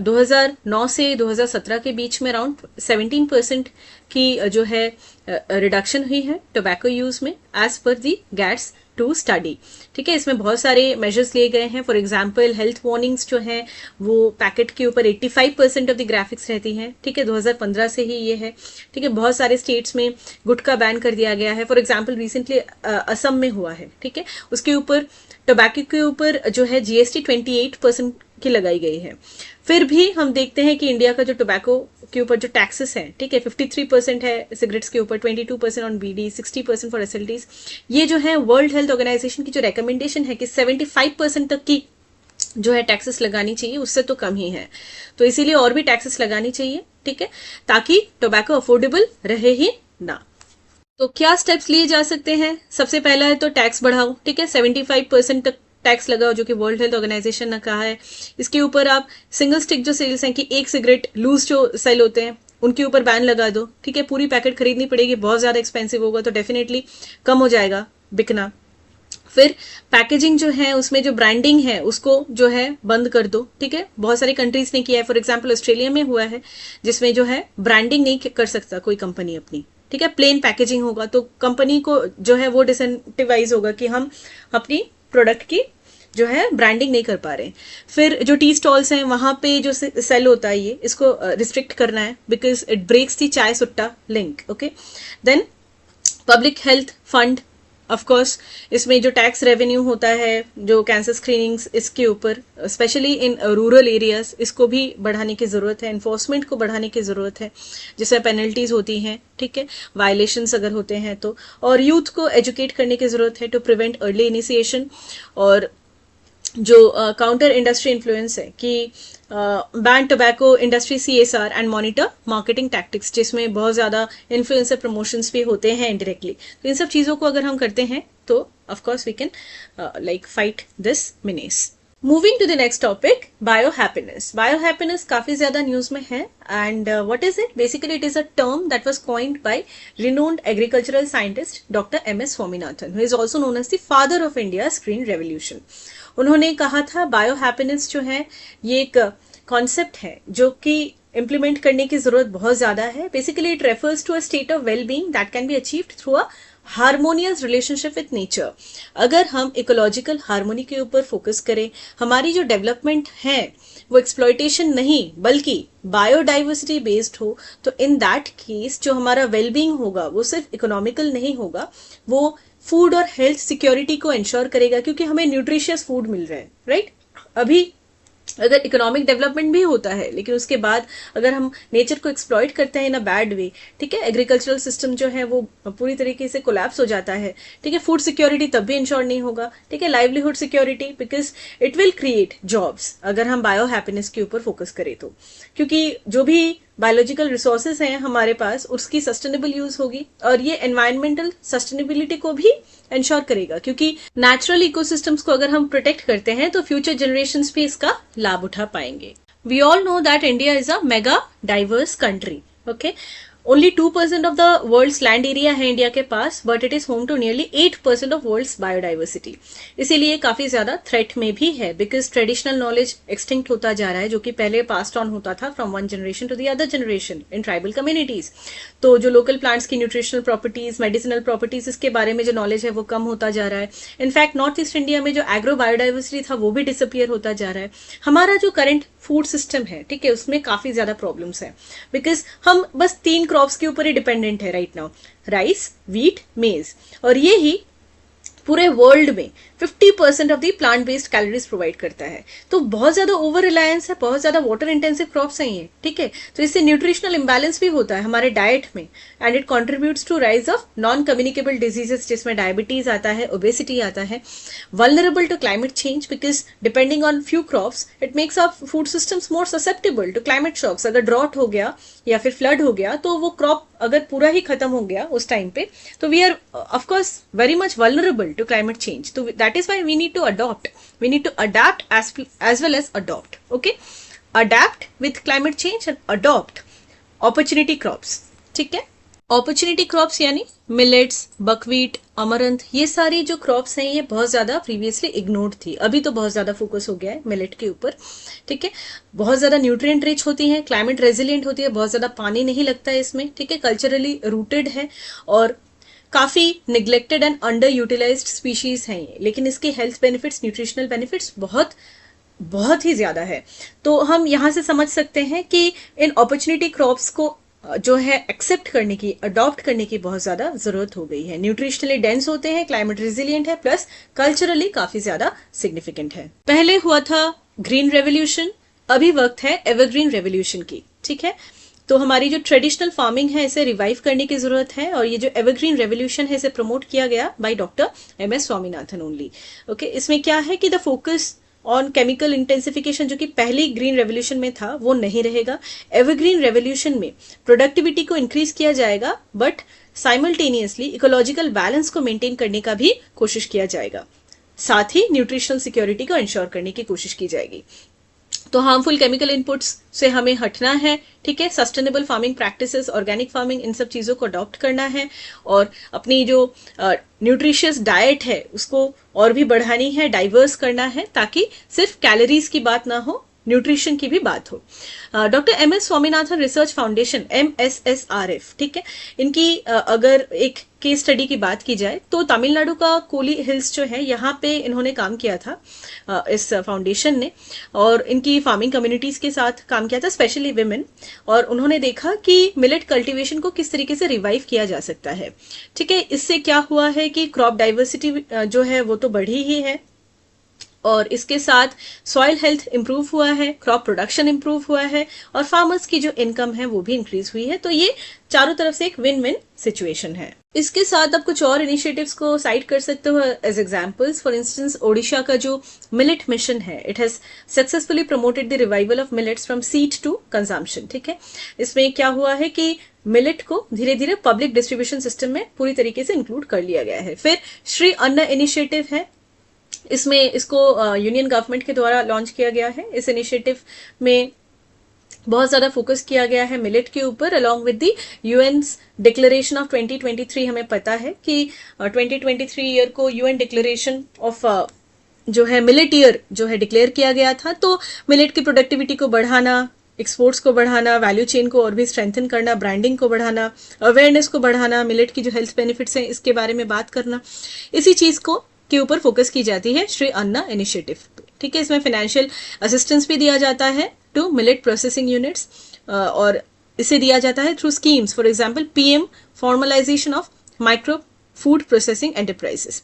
2009 से 2017 के बीच में अराउंड 17% की जो है रिडक्शन हुई है टोबैको यूज में, as per the gets to study. ठीक है, इसमें बहुत सारे मेजर्स लिए गए हैं। फॉर एग्जांपल हेल्थ वार्निंग्स जो हैं वो पैकेट के ऊपर 85% ऑफ द ग्राफिक्स रहती हैं। ठीक है, 2015 से ही ये है। ठीक है, बहुत सारे स्टेट्स में गुटखा बैन कर दिया गया है। फॉर एग्जांपल रिसेंटली असम में हुआ है। ठीक है, उसके ऊपर टोबैको के ऊपर जो है GST 28% की लगाई गई है। फिर भी हम देखते हैं कि इंडिया का जो टोबैको के ऊपर जो टैक्सेस है, ठीक है, 53% है सिगरेट्स के ऊपर, 22% ऑन बीडी, 60% फॉर SLTs। ये जो है वर्ल्ड हेल्थ ऑर्गेनाइजेशन की जो रिकमेंडेशन है कि 75% तक की जो है टैक्सेस लगानी चाहिए उससे तो कम ही है, तो इसीलिए और भी टैक्सेस लगानी चाहिए, ठीक है, ताकि टोबैको अफोर्डेबल रहे ही ना। तो क्या स्टेप्स लिए जा सकते हैं? सबसे पहला है तो टैक्स बढ़ाओ, ठीक है, 75% तक टैक्स लगाओ, जो कि वर्ल्ड हेल्थ ऑर्गेनाइजेशन ने कहा है। इसके ऊपर आप सिंगल स्टिक जो सेल्स हैं कि एक सिगरेट लूज जो सेल होते हैं उनके ऊपर बैन लगा दो, ठीक है, पूरी पैकेट खरीदनी पड़ेगी, बहुत ज्यादा एक्सपेंसिव होगा तो डेफिनेटली कम हो जाएगा बिकना। फिर पैकेजिंग जो है उसमें जो ब्रांडिंग है उसको जो है बंद कर दो, ठीक है, बहुत सारी कंट्रीज ने किया है, फॉर एग्जांपल ऑस्ट्रेलिया में हुआ है जिसमें जो है ब्रांडिंग नहीं कर सकता कोई कंपनी अपनी, ठीक है, प्लेन पैकेजिंग होगा तो कंपनी को जो है वो डिसेंटिवाइज होगा कि हम अपनी प्रोडक्ट की जो है ब्रांडिंग नहीं कर पा रहे। फिर जो टी स्टॉल्स हैं वहां पे जो सेल होता है ये इसको रिस्ट्रिक्ट करना है because it breaks the chai sutta link. Okay, then public health fund, of course इसमें जो टैक्स रेवेन्यू होता है जो कैंसर स्क्रीनिंग्स इसके ऊपर स्पेशली इन रूरल एरियाज इसको भी बढ़ाने की जरूरत है, इन्फोर्समेंट को बढ़ाने की जरूरत है जिससे पेनल्टीज होती हैं, ठीक है, वायलेशंस अगर होते हैं तो, और यूथ को एजुकेट करने की जरूरत है टू प्रिवेंट अर्ली इनिशिएशन, और जो काउंटर इंडस्ट्री इन्फ्लुएंस है कि ban tobacco industry CSR and monitor marketing tactics जिसमें बहुत ज्यादा इन्फ्लुएंसर प्रमोशंस भी होते हैं इनडायरेक्टली, तो इन सब चीजों को अगर हम करते हैं तो of course we can like fight this menace. Moving to the next topic, bio happiness. Bio happiness काफी ज्यादा न्यूज में है and what is it? Basically it is a term that was coined by renowned agricultural scientist doctor MS Swaminathan, who is also known as the father of India's green revolution. उन्होंने कहा था bio happiness जो है ये एक concept है जो कि इम्प्लीमेंट करने की जरूरत बहुत ज्यादा है। Basically it refers to a state of well being that can be achieved through a harmonious relationship with nature. अगर हम इकोलॉजिकल हार्मोनी के ऊपर फोकस करें, हमारी जो डेवलपमेंट है वो एक्सप्लॉयटेशन नहीं बल्कि बायोडाइवर्सिटी बेस्ड हो, तो इन दैट केस जो हमारा वेलबींग होगा वो सिर्फ इकोनॉमिकल नहीं होगा, वो फूड और हेल्थ सिक्योरिटी को इंश्योर करेगा क्योंकि हमें न्यूट्रिशियस फूड मिल रहा है, राइट? अभी अगर इकोनॉमिक डेवलपमेंट भी होता है लेकिन उसके बाद अगर हम नेचर को एक्सप्लॉइट करते हैं इन अ बैड वे, ठीक है, एग्रीकल्चरल सिस्टम जो है वो पूरी तरीके से कोलैप्स हो जाता है, ठीक है, फूड सिक्योरिटी तब भी इंश्योर नहीं होगा, ठीक है, livelihood security because it will create jobs अगर हम बायो हैप्पीनेस के ऊपर फोकस करें तो, क्योंकि जो भी बायोलॉजिकल रिसोर्सेज हैं हमारे पास उसकी सस्टेनेबल यूज होगी और ये एनवायरमेंटल सस्टेनेबिलिटी को भी इंश्योर करेगा, क्योंकि नेचुरल इकोसिस्टम्स को अगर हम प्रोटेक्ट करते हैं तो फ्यूचर जनरेशंस भी इसका लाभ उठा पाएंगे। We all know that India is a mega diverse country, okay, only 2% of the world's land area है इंडिया के पास, but it is home to nearly 8% of world's biodiversity. इसीलिए काफी ज्यादा थ्रेट में भी है बिकॉज ट्रेडिशनल नॉलेज एक्सटिंक्ट होता जा रहा है जो कि पहले पास्ड ऑन होता था from one generation to the other generation in tribal communities. तो जो लोकल प्लांट्स की न्यूट्रिशनल प्रॉपर्टीज, मेडिसिनल प्रॉपर्टीज, इसके बारे में जो नॉलेज है वो कम होता जा रहा है। इनफैक्ट नॉर्थ ईस्ट इंडिया में जो एग्रो बायोडाइवर्सिटी था वो भी डिसअपियर होता जा रहा है। हमारा जो करंट फूड सिस्टम है, ठीक है, उसमें काफी ज्यादा प्रॉब्लम्स है बिकॉज हम बस 3 क्रॉप्स के ऊपर ही डिपेंडेंट है राइट नाउ, राइस, व्हीट, मेज, और ये ही पूरे वर्ल्ड में 50% of the plant based calories provide करता है। तो बहुत ज्यादा ओवर रिलायंस है, बहुत ज्यादा वाटर इंटेंसिव क्रॉप्स हैं ये, ठीक है, तो इससे न्यूट्रिशनल इंबैलेंस भी होता है हमारे डाइट में and it contributes to rise of non communicable diseases जिसमें डायबिटीज आता है, ओबेसिटी आता है, vulnerable to climate change because depending on few crops it makes our food systems more susceptible to climate shocks. अगर drought हो गया या फिर फ्लड हो गया तो वो क्रॉप अगर पूरा ही खत्म हो गया उस टाइम पे तो we are of course very much vulnerable to climate change. So that is why we need to adopt. We need to adapt as well as adopt. Okay, adapt with climate change and adopt opportunity crops. ठीक है, opportunity crops यानी millets, buckwheat, amaranth, ये सारी जो crops हैं ये बहुत ज्यादा प्रीवियसली इग्नोर्ड थी, अभी तो बहुत ज्यादा फोकस हो गया है मिलेट के ऊपर, ठीक है, बहुत ज्यादा न्यूट्रिएंट रिच होती है, क्लाइमेट रेजिलिएंट होती है, बहुत ज्यादा पानी नहीं लगता है इसमें, ठीक है, कल्चरली रूटेड है और काफी neglected and under utilised species हैं ये, लेकिन इसके हेल्थ बेनिफिट्स, न्यूट्रिशनल बेनिफिट्स बहुत ही ज्यादा है। तो हम यहाँ से समझ सकते हैं कि इन अपॉर्चुनिटी क्रॉप्स को जो है एक्सेप्ट करने की, अडॉप्ट करने की बहुत ज्यादा जरूरत हो गई है। न्यूट्रिशनली डेंस होते हैं, क्लाइमेट रेजिलिएंट है, प्लस कल्चरली काफी ज्यादा सिग्निफिकेंट है। पहले हुआ था ग्रीन रेवोल्यूशन, अभी वक्त है एवरग्रीन रेवोल्यूशन की, ठीक है। तो हमारी जो ट्रेडिशनल फार्मिंग है इसे रिवाइव करने की जरूरत है और ये जो एवरग्रीन रेवोल्यूशन है इसे प्रमोट किया गया by doctor MS Swaminathan only. Okay, इसमें क्या है कि the focus on chemical intensification जो कि पहली ग्रीन रेवोल्यूशन में था वो नहीं रहेगा। एवरग्रीन रेवोल्यूशन में प्रोडक्टिविटी को इंक्रीज किया जाएगा बट साइमल्टेनियसली इकोलॉजिकल बैलेंस को मेंटेन करने का भी कोशिश किया जाएगा, साथ ही न्यूट्रिशनल सिक्योरिटी को इंश्योर करने की कोशिश की जाएगी। तो हार्मफुल केमिकल इनपुट्स से हमें हटना है, ठीक है। Sustainable farming practices, organic farming, इन सब चीज़ों को अडॉप्ट करना है और अपनी जो न्यूट्रिशियस डाइट है उसको और भी बढ़ानी है, डाइवर्स करना है, ताकि सिर्फ कैलोरीज की बात ना हो, न्यूट्रिशन की भी बात हो। Doctor MS Swaminathan research foundation MSSRF, ठीक है, इनकी अगर एक केस स्टडी की बात की जाए तो तमिलनाडु का कोली हिल्स जो है यहाँ पे इन्होंने काम किया था इस फाउंडेशन ने, और इनकी फार्मिंग कम्युनिटीज के साथ काम किया था, स्पेशली विमेन, और उन्होंने देखा कि मिलेट कल्टीवेशन को किस तरीके से रिवाइव किया जा सकता है, ठीक है। इससे क्या हुआ है कि क्रॉप डाइवर्सिटी जो है वो तो बढ़ी ही है और इसके साथ सॉइल हेल्थ इंप्रूव हुआ है, क्रॉप प्रोडक्शन इंप्रूव हुआ है और फार्मर्स की जो इनकम है वो भी इंक्रीज हुई है। तो ये चारों तरफ से एक विन विन सिचुएशन है। इसके साथ आप कुछ और इनिशिएटिव्स को साइट कर सकते हो as examples. For instance Odisha का जो मिलेट मिशन है, it has successfully promoted the revival of millets from seed to consumption, ठीक है। इसमें क्या हुआ है कि मिलेट को धीरे धीरे पब्लिक डिस्ट्रीब्यूशन सिस्टम में पूरी तरीके से इंक्लूड कर लिया गया है। फिर श्री अन्न इनिशिएटिव है, इसको यूनियन गवर्नमेंट के द्वारा लॉन्च किया गया है। इस इनिशिएटिव में बहुत ज्यादा फोकस किया गया है मिलेट के ऊपर, along with the UN's declaration of 2023। हमें पता है कि 2023 ईयर को यूएन डिक्लेरेशन ऑफ जो है मिलेट ईयर जो है डिक्लेयर किया गया था। तो मिलेट की प्रोडक्टिविटी को बढ़ाना, एक्सपोर्ट्स को बढ़ाना, वैल्यू चेन को और भी स्ट्रेंथन करना, ब्रांडिंग को बढ़ाना, अवेयरनेस को बढ़ाना, मिलेट की जो हेल्थ बेनिफिट्स हैं इसके बारे में बात करना, इसी चीज को के ऊपर फोकस की जाती है श्री अन्ना इनिशिएटिव, ठीक है। इसमें फाइनेंशियल असिस्टेंस भी दिया जाता है टू मिलेट प्रोसेसिंग यूनिट्स और इसे दिया जाता है through schemes, for example PM formalisation of micro food processing enterprises.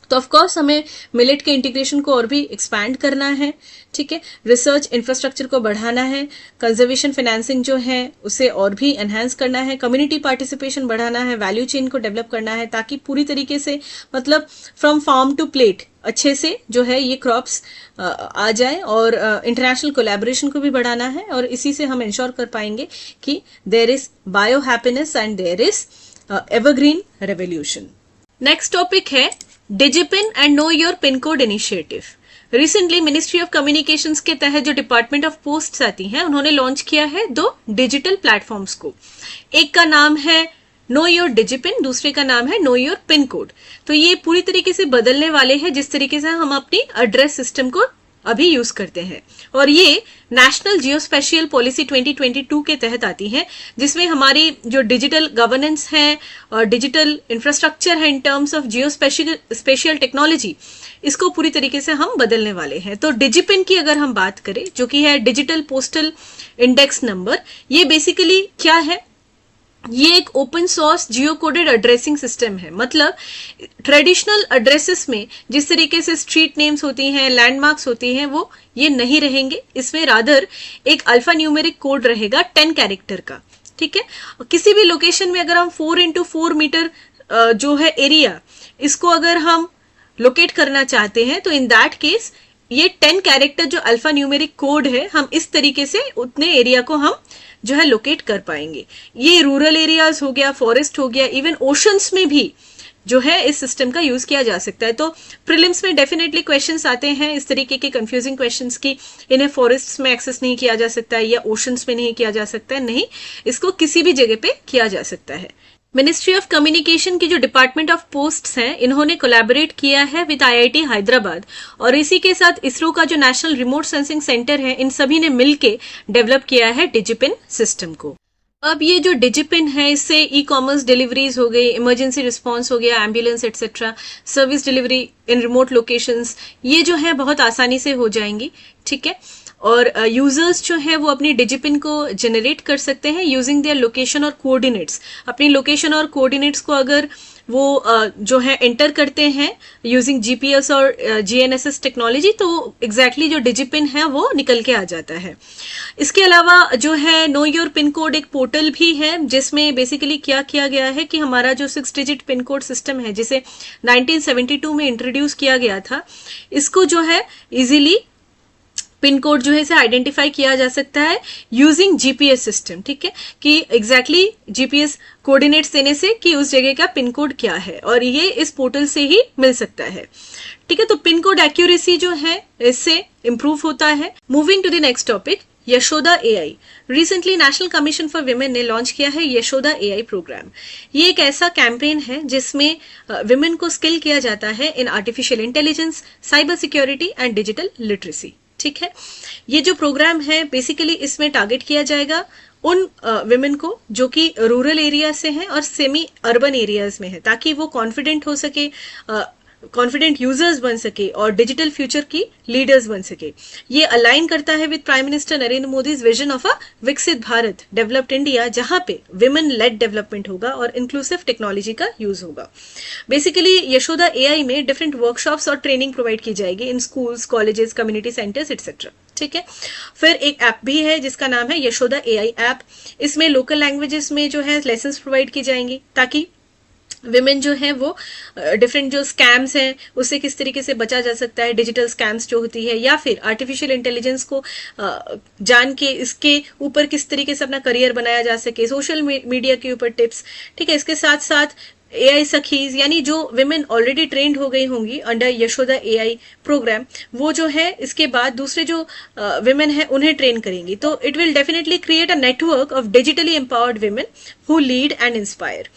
तो ऑफ कोर्स हमें मिलेट के इंटीग्रेशन को और भी एक्सपैंड करना है, ठीक है। रिसर्च इंफ्रास्ट्रक्चर को बढ़ाना है, कंजर्वेशन फाइनेंसिंग जो है उसे और भी एनहांस करना है, कम्युनिटी पार्टिसिपेशन बढ़ाना है, वैल्यू चेन को डेवलप करना है, ताकि पूरी तरीके से मतलब फ्रॉम फार्म टू प्लेट अच्छे से जो है ये क्रॉप्स आ जाए, और इंटरनेशनल कोलैबोरेशन को भी बढ़ाना है, और इसी से हम इंश्योर कर पाएंगे कि there is bio happiness and there is evergreen revolution. Next topic है DIGIPIN and know your pin code initiative. Recently ministry of communications के तहत जो डिपार्टमेंट ऑफ पोस्ट्स आती हैं उन्होंने लॉन्च किया है 2 डिजिटल प्लेटफॉर्म्स को। एक का नाम है नो योर डिजिपिन, दूसरे का नाम है नो योर पिन कोड। तो ये पूरी तरीके से बदलने वाले हैं जिस तरीके से हम अपनी एड्रेस सिस्टम को अभी यूज करते हैं, और ये नेशनल जियोस्पेशियल पॉलिसी 2022 के तहत आती है, जिसमें हमारी जो डिजिटल गवर्नेंस है और डिजिटल इंफ्रास्ट्रक्चर है in terms of geospatial technology, इसको पूरी तरीके से हम बदलने वाले हैं। तो डिजिपिन की अगर हम बात करें, जो कि है डिजिटल पोस्टल इंडेक्स नंबर, ये बेसिकली क्या है, ये एक ओपन सोर्स जियो कोडेड एड्रेसिंग सिस्टम है। मतलब ट्रेडिशनल एड्रेसेस में जिस तरीके से स्ट्रीट नेम्स होती हैं, लैंडमार्क्स होती हैं, वो ये नहीं रहेंगे। इसमें रादर एक अल्फा न्यूमेरिक कोड रहेगा 10 कैरेक्टर का, ठीक है। किसी भी लोकेशन में अगर हम 4x4 मीटर जो है एरिया, इसको अगर हम लोकेट करना चाहते हैं तो इन दैट केस ये 10 कैरेक्टर जो अल्फा न्यूमेरिक कोड है, हम इस तरीके से उतने एरिया को हम जो है लोकेट कर पाएंगे। ये रूरल एरियाज हो गया, फॉरेस्ट हो गया, इवन ओशंस में भी जो है इस सिस्टम का यूज किया जा सकता है। तो प्रीलिम्स में डेफिनेटली क्वेश्चंस आते हैं इस तरीके के कंफ्यूजिंग क्वेश्चंस की इन्हें फॉरेस्ट में एक्सेस नहीं किया जा सकता है या ओशंस में नहीं किया जा सकता है, नहीं, इसको किसी भी जगह पे किया जा सकता है। मिनिस्ट्री ऑफ कम्युनिकेशन की जो डिपार्टमेंट ऑफ पोस्ट्स हैं, इन्होंने कोलैबोरेट किया है विद IIT हैदराबाद, और इसी के साथ इसरो का जो नेशनल रिमोट सेंसिंग सेंटर है, इन सभी ने मिलके डेवलप किया है डिजिपिन सिस्टम को। अब ये जो डिजिपिन है, इससे ई-कॉमर्स डिलीवरीज हो गई, इमरजेंसी रिस्पांस हो गया, एम्बुलेंस एक्सेट्रा, सर्विस डिलीवरी इन रिमोट लोकेशंस, ये जो है बहुत आसानी से हो जाएंगी, ठीक है। और यूजर्स जो है वो अपनी डिजिपिन को जनरेट कर सकते हैं यूजिंग देयर लोकेशन और कोऑर्डिनेट्स। अपनी लोकेशन और कोऑर्डिनेट्स को अगर वो जो है एंटर करते हैं यूजिंग जीपीएस और जीएनएसएस टेक्नोलॉजी, तो एग्जैक्टली जो डिजिपिन है वो निकल के आ जाता है। इसके अलावा जो है नो योर पिन कोड एक पोर्टल भी है, जिसमें बेसिकली क्या किया गया है कि हमारा जो 6 डिजिट पिन कोड सिस्टम है जिसे 1972 में इंट्रोड्यूस किया गया था, इसको जो है इजीली पिन कोड जो है इसे आइडेंटिफाई किया जा सकता है यूजिंग जीपीएस सिस्टम। ठीक है, कि एग्जैक्टली जीपीएस कोऑर्डिनेट्स देने से कि उस जगह का पिन कोड क्या है, और ये इस पोर्टल से ही मिल सकता है। ठीक है, तो पिन कोड एक्यूरेसी जो है इससे इंप्रूव होता है। Moving to the next topic, Yashoda AI. Recently national commission for women ने लॉन्च किया है यशोदा एआई प्रोग्राम। ये एक ऐसा कैंपेन है जिसमें विमेन को स्किल किया जाता है in artificial intelligence, cyber security and digital literacy. ठीक है, ये जो प्रोग्राम है बेसिकली इसमें टारगेट किया जाएगा उन विमेन को जो कि रूरल एरिया से हैं और सेमी अर्बन एरियाज में है, ताकि वो कॉन्फिडेंट हो सके, कॉन्फिडेंट यूजर्स बन सके और डिजिटल फ्यूचर की लीडर्स बन सके। ये अलाइन करता है with prime minister Narendra Modi vision of a विकसित भारत, डेवलप्ड इंडिया, जहां पे विमेन लेड डेवलपमेंट होगा और इंक्लूसिव टेक्नोलॉजी का यूज होगा। बेसिकली यशोदा एआई में डिफरेंट वर्कशॉप्स और ट्रेनिंग प्रोवाइड की जाएगी इन schools, colleges, community centres etcetera. ठीक है, फिर एक ऐप भी है जिसका नाम है यशोदा एआई ऐप। इसमें लोकल लैंग्वेजेस में जो है लेसन्स प्रोवाइड की जाएंगी, ताकि विमेन जो है वो डिफरेंट जो स्कैम्स हैं उससे किस तरीके से बचा जा सकता है, डिजिटल स्कैम्स जो होती है, या फिर आर्टिफिशियल इंटेलिजेंस को जान के इसके ऊपर किस तरीके से अपना करियर बनाया जा सके, सोशल मीडिया के ऊपर टिप्स। ठीक है, इसके साथ साथ एआई सखीज, यानी जो विमेन ऑलरेडी ट्रेंड हो गई होंगी अंडर यशोदा एआई प्रोग्राम, वो जो है इसके बाद दूसरे जो विमेन है उन्हें ट्रेन करेंगी। तो it will definitely create a network of digitally empowered women who lead and inspire.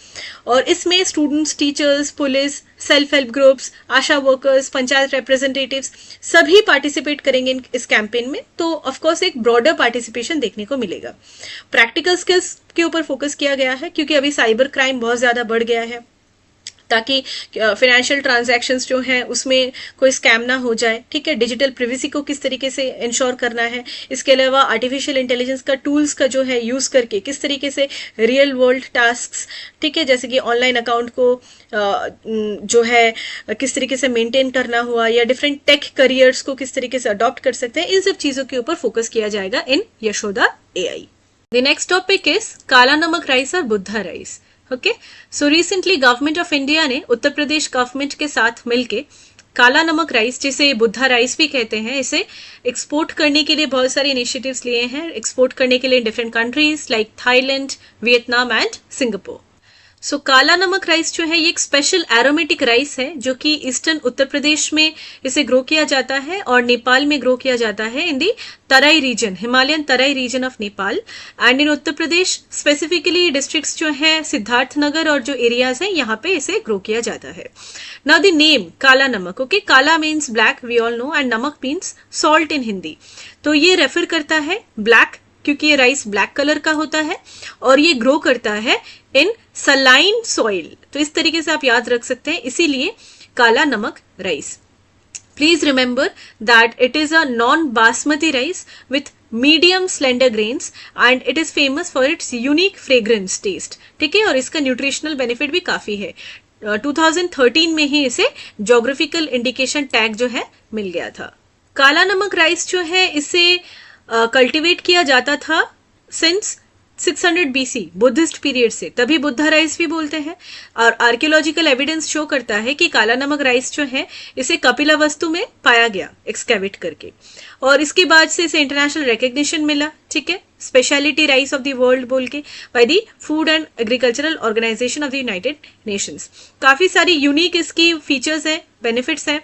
और इसमें students, teachers, police, self help groups, Asha workers, panchayat representatives सभी पार्टिसिपेट करेंगे इस कैंपेन में। तो ऑफकोर्स एक ब्रॉडर पार्टिसिपेशन देखने को मिलेगा। प्रैक्टिकल स्किल्स के ऊपर फोकस किया गया है, क्योंकि अभी साइबर क्राइम बहुत ज्यादा बढ़ गया है, ताकि फाइनेंशियल ट्रांजैक्शंस जो हैं उसमें कोई स्कैम ना हो जाए। ठीक है, डिजिटल प्रिवेसी को किस तरीके से इंश्योर करना है, इसके अलावा आर्टिफिशियल इंटेलिजेंस का टूल्स का जो है यूज करके किस तरीके से रियल वर्ल्ड टास्क्स, ठीक है, जैसे कि ऑनलाइन अकाउंट को जो है किस तरीके से मेंटेन करना हुआ, या डिफरेंट टेक करियर्स को किस तरीके से अडॉप्ट कर सकते हैं, इन सब चीजों के ऊपर फोकस किया जाएगा in Yashoda AI. The next topic is kala नमक राइस और Buddha rice. Okay, so recently government of India ने उत्तर प्रदेश गवर्नमेंट के साथ मिलके काला नमक राइस, जिसे बुद्धा राइस भी कहते हैं, इसे एक्सपोर्ट करने के लिए बहुत सारे इनिशिएटिव्स लिए हैं, एक्सपोर्ट करने के लिए different countries like Thailand, Vietnam and Singapore. So kala नमक राइस जो है ये एक स्पेशल एरोमेटिक राइस है जो कि ईस्टर्न उत्तर प्रदेश में इसे ग्रो किया जाता है और नेपाल में ग्रो किया जाता है in the Terai region, Himalayan Terai region of Nepal and in Uttar Pradesh specifically districts जो है सिद्धार्थनगर और जो एरियाज हैं यहाँ पे इसे ग्रो किया जाता है। नाउ द नेम काला Namak, okay, kala means black, we all know, and namak means salt in Hindi. तो ये रेफर करता है ब्लैक, क्योंकि ये राइस ब्लैक कलर का होता है और ये ग्रो करता है इन सलाइन सॉइल। तो इस तरीके से आप याद रख सकते हैं, इसीलिए काला नमक rice. Please remember that it is a non basmati rice with medium slender grains and it is famous for its unique fragrance taste. ठीक है, और इसका न्यूट्रिशनल बेनिफिट भी काफी है। 2013 में ही इसे जोग्राफिकल इंडिकेशन टैग जो है मिल गया था। काला नमक राइस जो है इसे कल्टिवेट किया जाता था सिंस 600 BC बुद्धिस्ट पीरियड से, तभी बुद्धा राइस भी बोलते हैं। और आर्कियोलॉजिकल एविडेंस शो करता है कि काला नमक राइस जो है इसे कपिलावस्तु में पाया गया एक्सकैवेट करके, और इसके बाद से इसे इंटरनेशनल रिकग्निशन मिला। ठीक है, speciality rice of the world बोल के by the food and agricultural organisation of the United Nations. काफी सारी यूनिक इसकी फीचर्स हैं, बेनिफिट्स हैं।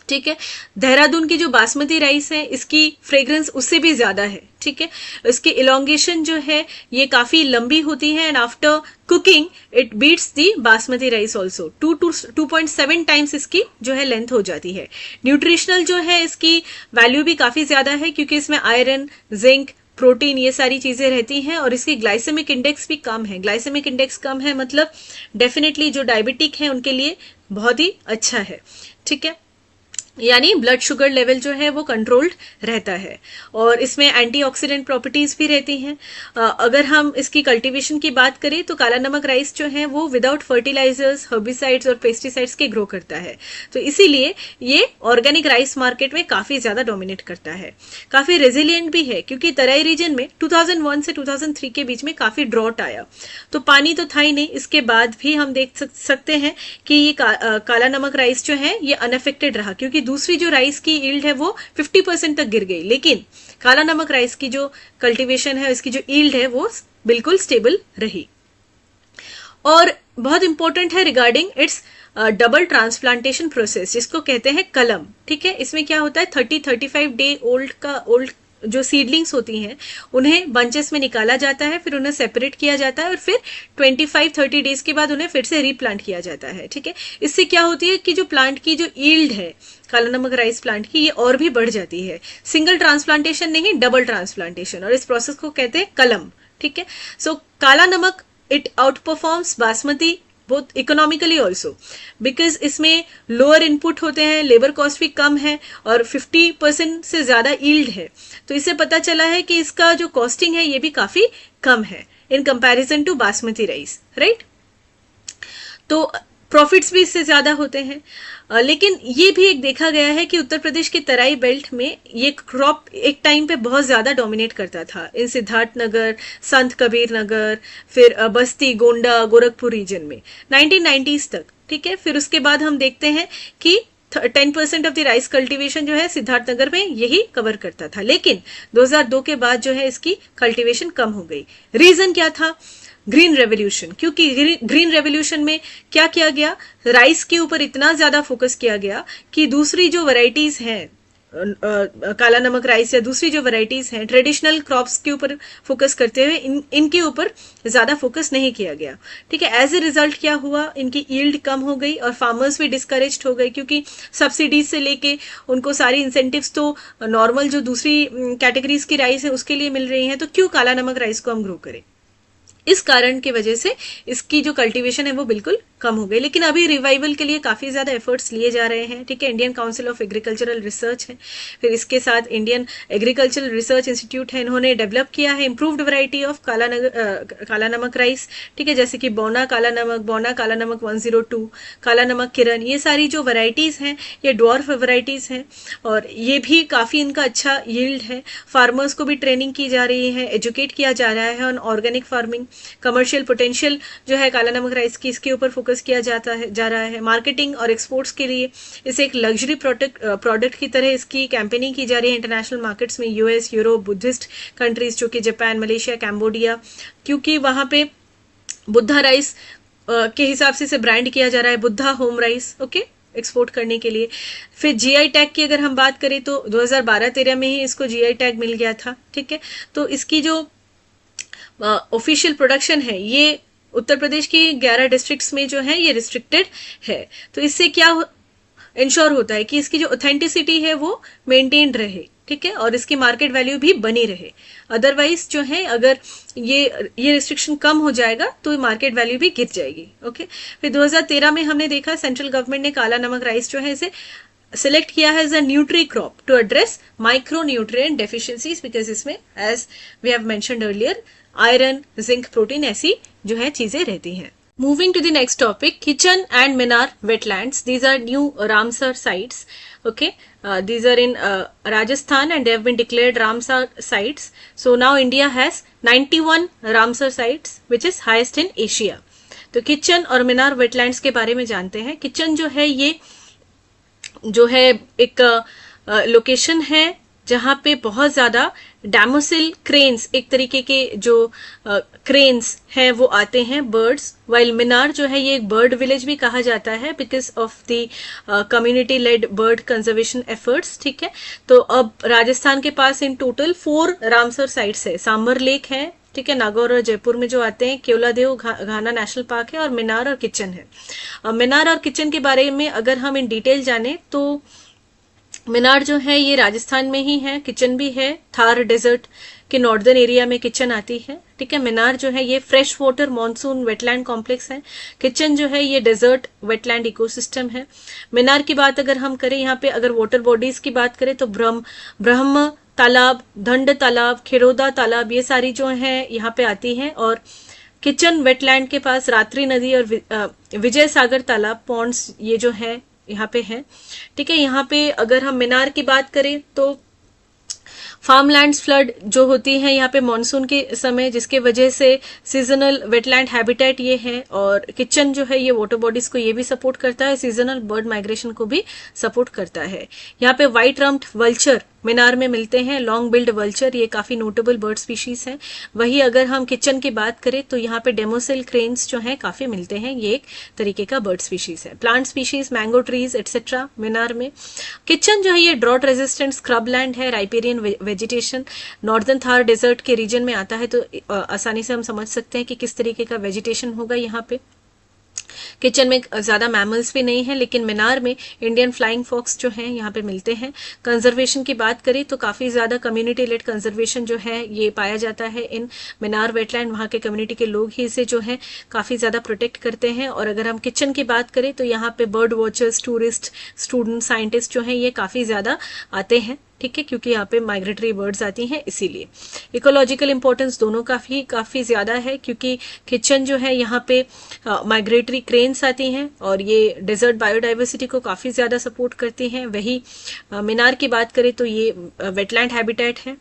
ठीक है, देहरादून की जो बासमती राइस है इसकी फ्रेग्रेंस उससे भी ज्यादा है। ठीक है, इसकी इलोंगेशन जो है ये काफी लंबी होती है and after cooking it beats the basmati rice also 2.7 times इसकी जो है लेंथ हो जाती है। न्यूट्रिशनल जो है इसकी वैल्यू भी काफी ज्यादा है, क्योंकि इसमें आयरन, जिंक, प्रोटीन, ये सारी चीजें रहती हैं, और इसकी ग्लाइसेमिक इंडेक्स भी कम है। ग्लाइसेमिक इंडेक्स कम है मतलब डेफिनेटली जो डायबिटिक है उनके लिए बहुत ही अच्छा है। ठीक है, यानी ब्लड शुगर लेवल जो है वो कंट्रोल्ड रहता है, और इसमें एंटीऑक्सीडेंट प्रॉपर्टीज भी रहती हैं। अगर हम इसकी कल्टीवेशन की बात करें तो काला नमक राइस जो है वो विदाउट फर्टिलाइजर्स, हर्बिसाइड्स और पेस्टिसाइड्स के ग्रो करता है, तो इसीलिए ये ऑर्गेनिक राइस मार्केट में काफी ज्यादा डोमिनेट करता है। काफी रेजिलियंट भी है, क्योंकि तराई रीजन में 2001 से 2003 के बीच में काफी ड्रॉट आया, तो पानी तो था ही नहीं। इसके बाद भी हम देख सकते हैं कि ये काला नमक राइस जो है ये अनअफेक्टेड रहा, क्योंकि दूसरी जो राइस की यील्ड है वो 50% तक गिर गई, लेकिन काला नमक राइस की जो कल्टीवेशन है, इसकी जो यील्ड है वो बिल्कुल स्टेबल रही। और बहुत इंपॉर्टेंट है regarding it's double transplantation process, जिसको कहते हैं कलम। ठीक है, इसमें क्या होता है, 30-35 डे ओल्ड जो सीडलिंग्स होती हैं उन्हें बंचेस में निकाला जाता है, फिर उन्हें सेपरेट किया जाता है, और फिर 25-30 डेज के बाद उन्हें फिर से रीप्लांट किया जाता है। ठीक है, इससे क्या होती है कि जो प्लांट की जो यील्ड है काला नमक राइस प्लांट की, ये और भी बढ़ जाती है। सिंगल ट्रांसप्लांटेशन नहीं, डबल ट्रांसप्लांटेशन, और इस प्रोसेस को कहते हैं कलम। ठीक है, सो काला नमक it out performs basmati both economically also, because इसमें लोअर इनपुट होते हैं, लेबर कॉस्ट भी कम है, और 50% से ज्यादा यील्ड है, तो इससे पता चला है कि इसका जो कॉस्टिंग है ये भी काफी कम है in comparison to basmati rice, right. तो प्रॉफिट्स भी इससे ज्यादा होते हैं। लेकिन ये भी एक देखा गया है कि उत्तर प्रदेश के तराई बेल्ट में ये क्रॉप एक टाइम पे बहुत ज्यादा डोमिनेट करता था, इन सिद्धार्थनगर, संत कबीर नगर, फिर बस्ती, गोंडा, गोरखपुर रीजन में 1990s तक। ठीक है, फिर उसके बाद हम देखते हैं कि 10% ऑफ द राइस कल्टीवेशन जो है सिद्धार्थनगर में यही कवर करता था, लेकिन 2002 के बाद जो है इसकी कल्टीवेशन कम हो गई। रीजन क्या था, ग्रीन रेवोल्यूशन, क्योंकि ग्रीन रेवोल्यूशन में क्या किया गया, राइस के ऊपर इतना ज्यादा फोकस किया गया कि दूसरी जो वैरायटीज हैं काला नमक राइस या दूसरी जो वैरायटीज हैं ट्रेडिशनल क्रॉप्स के ऊपर फोकस करते हुए इनके ऊपर ज्यादा फोकस नहीं किया गया। ठीक है, एज ए रिजल्ट क्या हुआ, इनकी यील्ड कम हो गई और फार्मर्स भी डिस्करेज्ड हो गए, क्योंकि सब्सिडीज से लेके उनको सारी इंसेंटिव्स तो नॉर्मल जो दूसरी कैटेगरीज की राइस है उसके लिए मिल रही हैं, तो क्यों काला नमक राइस को हम ग्रो करें। इस कारण की वजह से इसकी जो कल्टीवेशन है वो बिल्कुल कम हो गई। लेकिन अभी रिवाइवल के लिए काफी ज्यादा एफर्ट्स लिए जा रहे हैं। ठीक है, Indian council of agricultural research है, फिर इसके साथ इंडियन एग्रीकल्चरल रिसर्च इंस्टीट्यूट है, इन्होंने डेवलप किया है इम्प्रूव्ड वैरायटी ऑफ काला नमक राइस। ठीक है, जैसे कि बौना काला नमक 102, काला नमक किरण, ये सारी जो वैरायटीज हैं ये ड्वार्फ वैरायटीज हैं, और ये भी काफी इनका अच्छा यील्ड है। फार्मर्स को भी ट्रेनिंग की जा रही है, एजुकेट किया जा रहा है on organic farming. Commercial potential जो है काला नमक राइस की, इसके ऊपर फोकस किया जा रहा है। मार्केटिंग और एक्सपोर्ट्स के लिए इसे एक लग्जरी प्रोडक्ट की तरह इसकी कैंपेनिंग की जा रही है इंटरनेशनल मार्केट्स में, यूएस, यूरोप, बुद्धिस्ट कंट्रीज जो कि जापान, मलेशिया, कैम्बोडिया, क्योंकि वहां पे बुद्धा राइस के हिसाब से इसे ब्रांड किया जा रहा है, Buddha home rice, okay, export करने के लिए। फिर जीआई टैग की अगर हम बात करें तो 2012-13 में ही इसको जीआई टैग मिल गया था। ठीक है, तो इसकी जो ऑफिशियल प्रोडक्शन है ये उत्तर प्रदेश की 11 डिस्ट्रिक्ट्स में जो है ये रिस्ट्रिक्टेड है। तो इससे क्या इंश्योर होता है कि इसकी जो ऑथेंटिसिटी है वो मेंटेन्ड रहे। ठीक है, और इसकी मार्केट वैल्यू भी बनी रहे। अदरवाइज जो है अगर ये रिस्ट्रिक्शन कम हो जाएगा तो मार्केट वैल्यू भी गिर जाएगी। ओके, फिर 2013 में हमने देखा सेंट्रल गवर्नमेंट ने काला नमक राइस जो है इसे सिलेक्ट किया है as a nutri crop to address micro nutrient deficiencies, because इसमें as we have mentioned earlier iron, zinc, protein ऐसी जो है चीजें रहती हैं। Moving to the next topic, Kitchen and Minar wetlands. These are new Ramsar sites. Okay, these are in Rajasthan and they have been declared Ramsar sites. So now India has 91 Ramsar sites, which is highest in Asia. तो kitchen और Minar wetlands के बारे में जानते हैं। Kitchen जो है ये जो है एक लोकेशन है जहां पे बहुत ज्यादा डैमोसिल क्रेन्स, एक तरीके के जो क्रेन्स हैं वो आते हैं, बर्ड्स। वाइल मिनार जो है ये एक बर्ड विलेज भी कहा जाता है because of the community lead bird conservation efforts. ठीक है, तो अब राजस्थान के पास इन टोटल 4 रामसर साइट्स है। सांबर लेक है, ठीक है, नागौर और जयपुर में जो आते हैं, केवलादेव घाना नेशनल पार्क है, और मिनार और किचन है। मिनार और किचन के बारे में अगर हम इन डिटेल जाने तो मिनार जो है ये राजस्थान में ही है, किचन भी है, थार डेजर्ट के नॉर्दर्न एरिया में किचन आती है। ठीक है। मिनार जो है ये fresh water monsoon wetland complex है। किचन जो है ये डेजर्ट वेटलैंड इकोसिस्टम है। मिनार की बात अगर हम करें, यहाँ पे अगर वाटर बॉडीज की बात करें तो ब्रह्म तालाब, धंड तालाब, खिरोदा तालाब, ये सारी जो है यहाँ पे आती हैं। और किचन वेटलैंड के पास रात्रि नदी और विजय सागर तालाब पॉन्ड्स ये जो है यहाँ पे है। ठीक है। यहाँ पे अगर हम मिनार की बात करें तो फार्मलैंड्स फ्लड जो होती हैं यहाँ पे मॉनसून के समय, जिसके वजह से सीजनल वेटलैंड हैबिटेट ये है। और किचन जो है ये वाटर बॉडीज को ये भी सपोर्ट करता है, सीजनल बर्ड माइग्रेशन को भी सपोर्ट करता है। यहाँ पे व्हाइट रम्प्ड वल्चर मिनार में मिलते हैं, लॉन्ग बिल्ड वल्चर, ये काफी नोटेबल बर्ड स्पीशीज है। वही अगर हम किचन की बात करें तो यहाँ पे डेमोसेल क्रेन्स जो हैं काफी मिलते हैं, ये एक तरीके का बर्ड स्पीशीज है। Plant species, mango trees etcetera मिनार में। किचन जो है ये ड्रॉट रेजिस्टेंट स्क्रब लैंड है, riparian vegetation northern Thar desert के रीजन में आता है, तो आसानी से हम समझ सकते हैं कि किस तरीके का वेजिटेशन होगा यहाँ पे। किचन में ज्यादा मैमल्स भी नहीं है, लेकिन मिनार में इंडियन फ्लाइंग फॉक्स जो है यहाँ पे मिलते हैं। कंजर्वेशन की बात करें तो काफी ज्यादा कम्युनिटी लेड कंजर्वेशन जो है ये पाया जाता है इन मिनार वेटलैंड। वहाँ के कम्युनिटी के लोग ही इसे जो है काफी ज्यादा प्रोटेक्ट करते हैं। और अगर हम किचन की बात करें तो यहाँ पे bird watchers, tourist, student, scientist जो है ये काफी ज्यादा आते हैं। ठीक है, क्योंकि यहाँ पे माइग्रेटरी बर्ड्स आती हैं इसीलिए। इकोलॉजिकल इंपॉर्टेंस दोनों काफी ज्यादा है, क्योंकि किचन जो है यहाँ पे माइग्रेटरी क्रेन्स आती हैं और ये डेजर्ट बायोडाइवर्सिटी को काफी ज्यादा सपोर्ट करती हैं। वही मिनार की बात करें तो ये वेटलैंड हैबिटेट है।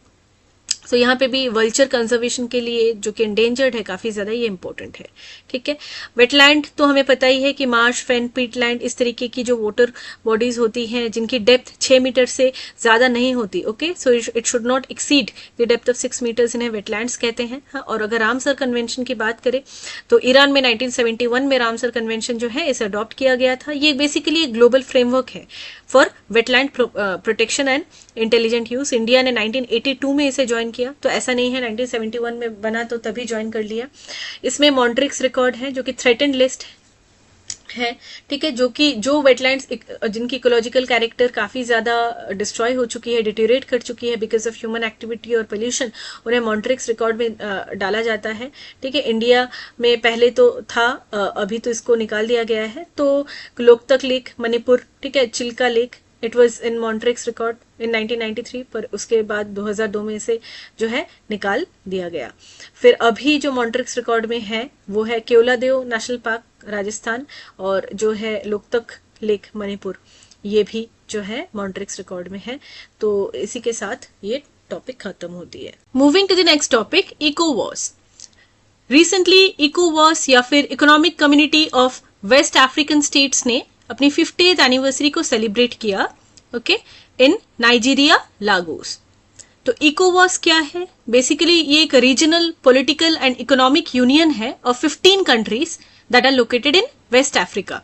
तो यहाँ पे भी वल्चर कंजर्वेशन के लिए, जो कि एंडेंजर्ड है, काफी ज्यादा ये इंपॉर्टेंट है। ठीक है। वेटलैंड तो हमें पता ही है कि मार्श, फेन, पीटलैंड, इस तरीके की जो वाटर बॉडीज होती हैं जिनकी डेप्थ 6 मीटर से ज्यादा नहीं होती। Okay, so it should not exceed the depth of 6 metres, इन्हें वेटलैंड्स कहते हैं। हाँ, और अगर रामसर कन्वेंशन की बात करें तो ईरान में 1971 में रामसर कन्वेंशन जो है इसे अडॉप्ट किया गया था। ये बेसिकली एक ग्लोबल फ्रेमवर्क है for wetland protection and intelligent use. India ने 1982 में इसे ज्वाइन किया, तो ऐसा नहीं है 1971 में बना तो तभी ज्वाइन कर लिया। इसमें मॉन्ट्रिक्स रिकॉर्ड है जो कि थ्रेटेंड लिस्ट है। ठीक है, जो वेटलैंड्स जिनकी इकोलॉजिकल कैरेक्टर काफी ज्यादा डिस्ट्रॉय हो चुकी है, डिटेरियोरेट कर चुकी है बिकॉज ऑफ ह्यूमन एक्टिविटी और पोल्यूशन, उन्हें मॉन्ट्रिक्स रिकॉर्ड में डाला जाता है। ठीक है, इंडिया में पहले तो था, अभी तो इसको निकाल दिया गया है। तो लोकतक लेक मणिपुर, ठीक है, Chilka lake, it was in Montreux record in 1993, पर उसके बाद 2002 में इसे जो है निकाल दिया गया। फिर अभी जो मॉन्ट्रिक्स रिकॉर्ड में है वो है केवलादेव नेशनल पार्क राजस्थान, और जो है लोकतक लेक मणिपुर, ये भी जो है मॉन्ट्रिक्स रिकॉर्ड में है। तो इसी के साथ ये टॉपिक खत्म होती है। Moving to the next topic, इकोवॉस। Recently इकोवॉस या फिर economic community of waste African states ने अपनी 50th एनिवर्सरी को सेलिब्रेट किया, ओके, इन नाइजीरिया, लागोस। तो इकोवॉस क्या है? बेसिकली ये एक regional political and economic union है of 15 countries that are located in West Africa.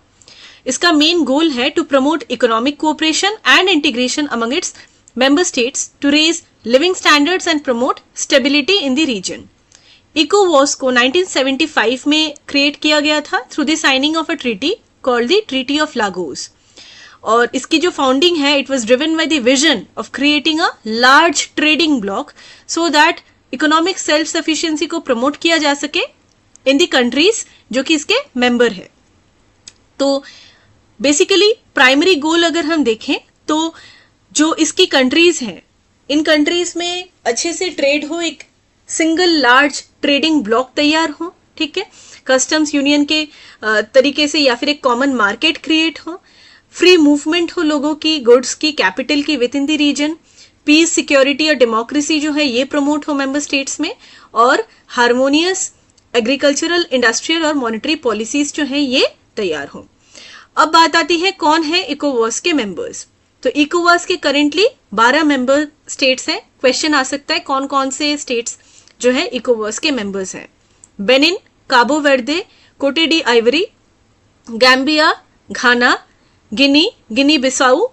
इसका मेन गोल है to promote economic cooperation and integration among its member states to raise living standards and promote stability in the region. इकोवॉस को 1975 में create किया गया था through the signing of a treaty called the treaty of Lagos. और इसकी जो founding है, it was driven by the vision of creating a large trading block so that economic self sufficiency को प्रमोट किया जा सके इन द कंट्रीज जो कि इसके मेंबर है। तो बेसिकली प्राइमरी गोल अगर हम देखें तो जो इसकी कंट्रीज हैं, इन कंट्रीज में अच्छे से ट्रेड हो, एक सिंगल लार्ज ट्रेडिंग ब्लॉक तैयार हो, ठीक है, कस्टम्स यूनियन के तरीके से, या फिर एक कॉमन मार्केट क्रिएट हो, फ्री मूवमेंट हो लोगों की, गुड्स की, कैपिटल की within the region, peace, security और डेमोक्रेसी जो है ये प्रमोट हो मेंबर स्टेट्स में, और हार्मोनियस एग्रीकल्चरल, इंडस्ट्रियल और मॉनेटरी पॉलिसीज जो है ये तैयार हो। अब बात आती है कौन है इकोवॉस के मेंबर्स। तो इकोवॉस के करेंटली 12 मेंबर स्टेट्स हैं। क्वेश्चन आ सकता है कौन कौन से स्टेट्स जो है इकोवॉस के मेंबर्स हैं। Benin, Cabo Verde, Cote d'Ivoire, Gambia, Ghana, Guinea Bissau,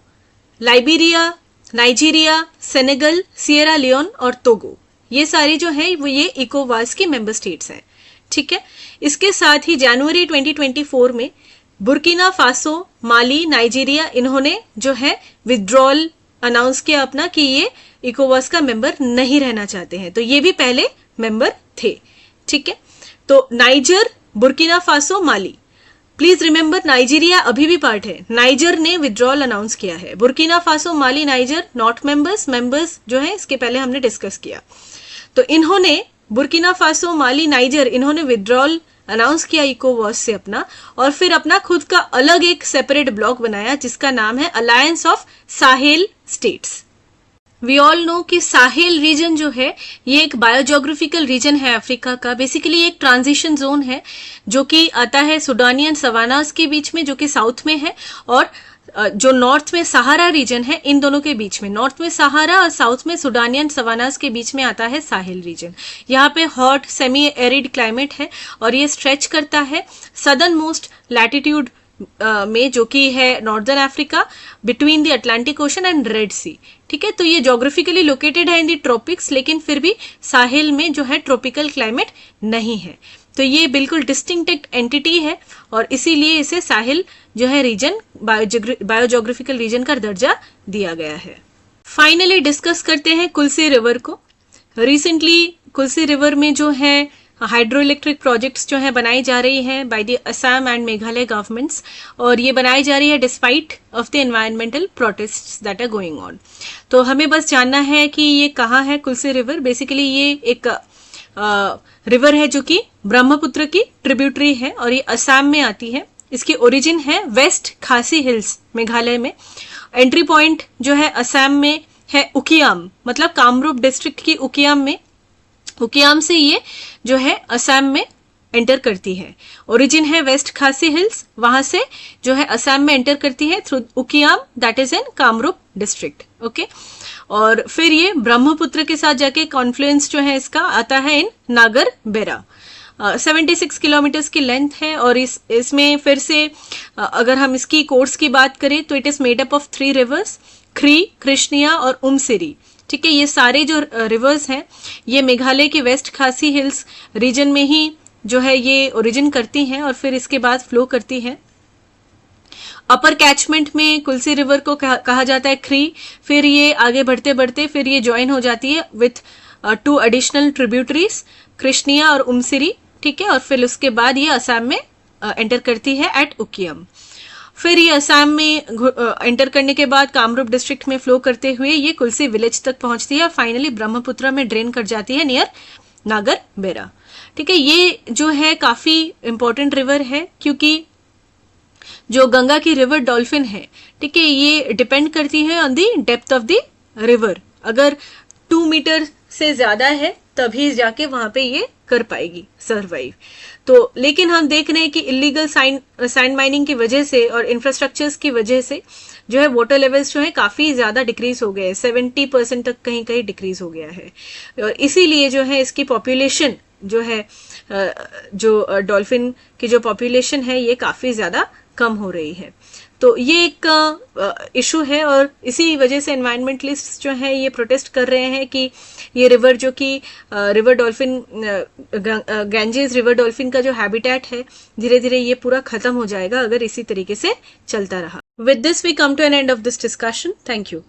Liberia, Nigeria, Senegal, Sierra Leone और टोगो, ये सारी जो है वो ये इकोवॉस के मेंबर स्टेट्स हैं। ठीक है, इसके साथ ही जनवरी 2024 में बुर्किना फासो, माली, नाइजीरिया, इन्होंने जो है विथड्रॉल अनाउंस किया अपना कि ये इकोवॉस का मेंबर नहीं रहना चाहते हैं। तो ये भी पहले मेंबर थे। ठीक है। तो niger, Burkina Faso, Mali. Please remember Nigeria अभी भी पार्ट है, नाइजर ने विड्रॉल अनाउंस किया है। Burkina Faso, Mali, niger not members, members जो है इसके पहले हमने डिस्कस किया। तो इन्होंने बुर्किना फासो, माली, नाइजर इन्होंने विड्रॉल अनाउंस किया इकोवॉस से अपना, और फिर अपना खुद का अलग एक सेपरेट ब्लॉक बनाया जिसका नाम है alliance of Sahel states. We all know कि साहेल रीजन जो है ये एक बायोजोग्राफिकल रीजन है अफ्रीका का। बेसिकली एक ट्रांजिशन जोन है जो कि आता है सुडानियन सवानास के बीच में, जो कि साउथ में है, और जो नॉर्थ में सहारा रीजन है, इन दोनों के बीच में, नॉर्थ में सहारा और साउथ में सुडानियन सवानास के बीच में आता है साहेल रीजन। यहाँ पे हॉट सेमी एरिड क्लाइमेट है और ये स्ट्रेच करता है सदर्न मोस्ट लैटिट्यूड में, जो कि है northern Africa, between the Atlantic Ocean and Red Sea. ठीक है, तो ये जोग्राफिकली लोकेटेड है इन द ट्रॉपिक्स, लेकिन फिर भी साहेल में जो है ट्रॉपिकल क्लाइमेट नहीं है। तो ये बिल्कुल डिस्टिंक्ट एंटिटी है और इसीलिए इसे साहेल जो है रीजन, बायोजोग्राफिकल रीजन का दर्जा दिया गया है। फाइनली डिस्कस करते हैं कुल्सी रिवर को। रिसेंटली कुल्सी रिवर में जो है हाइड्रो इलेक्ट्रिक प्रोजेक्ट्स जो है बनाई जा रही हैं by the Assam and Meghalaya governments, और ये बनाई जा रही है despite of the environmental protests that are going on. तो हमें बस जानना है कि ये कहाँ है कुल्सी रिवर। बेसिकली ये एक रिवर है जो कि ब्रह्मपुत्र की ट्रिब्यूटरी है और ये असम में आती है। इसकी ओरिजिन है वेस्ट खासी हिल्स मेघालय में। एंट्री पॉइंट जो है असम में है उकियाम, मतलब कामरूप डिस्ट्रिक्ट की उकियाम में, उकियाम से ये जो है असम में एंटर करती है। ओरिजिन है वेस्ट खासी हिल्स, वहां से जो है असम में एंटर करती है through Ukiam, that is in Kamrup district. Okay, और फिर ये ब्रह्मपुत्र के साथ जाके कॉन्फ्लुएंस जो है इसका आता है इन नागर बेरा। 76 किलोमीटर्स की लेंथ है और इसमें फिर से अगर हम इसकी कोर्स की बात करें तो it is made up of 3 rivers, Khri, Krishnai और उमसिरी। ठीक है, ये सारे जो रिवर्स हैं ये मेघालय के वेस्ट खासी हिल्स रीजन में ही जो है ये ओरिजिन करती हैं और फिर इसके बाद फ्लो करती हैं। अपर कैचमेंट में कुल्सी रिवर को कहा जाता है ख्री, फिर ये आगे बढ़ते बढ़ते फिर ये ज्वाइन हो जाती है विथ 2 एडिशनल ट्रिब्यूटरीज, कृष्णिया और उमसिरी। ठीक है, और फिर उसके बाद ये असम में एंटर करती है एट उकियम। फिर ये असम में एंटर करने के बाद कामरूप डिस्ट्रिक्ट में फ्लो करते हुए ये कुल्सी विलेज तक पहुंचती है और फाइनली ब्रह्मपुत्र में ड्रेन कर जाती है नियर नागर बेरा। ठीक है, ये जो है काफी इंपॉर्टेंट रिवर है क्योंकि जो गंगा की रिवर डॉल्फिन है, ठीक है, ये डिपेंड करती है on the depth of the river. अगर 2 मीटर से ज्यादा है तभी जाके वहां पे ये कर पाएगी सरवाइव। तो लेकिन हम देख रहे हैं कि इलीगल सैंड माइनिंग की वजह से और इंफ्रास्ट्रक्चर्स की वजह से जो है वाटर लेवल्स जो है काफी ज्यादा डिक्रीज हो गए हैं, 70% तक कहीं कहीं डिक्रीज हो गया है। और इसीलिए जो है इसकी पॉपुलेशन जो है, जो डॉल्फिन की जो पॉपुलेशन है ये काफी ज्यादा कम हो रही है। तो ये एक इशू है और इसी वजह से एनवायरमेंटलिस्ट जो है ये प्रोटेस्ट कर रहे हैं कि ये रिवर जो कि river dolphin, Ganges river dolphin का जो हैबिटेट है, धीरे धीरे ये पूरा खत्म हो जाएगा अगर इसी तरीके से चलता रहा। With this we come to an end of this discussion. Thank you.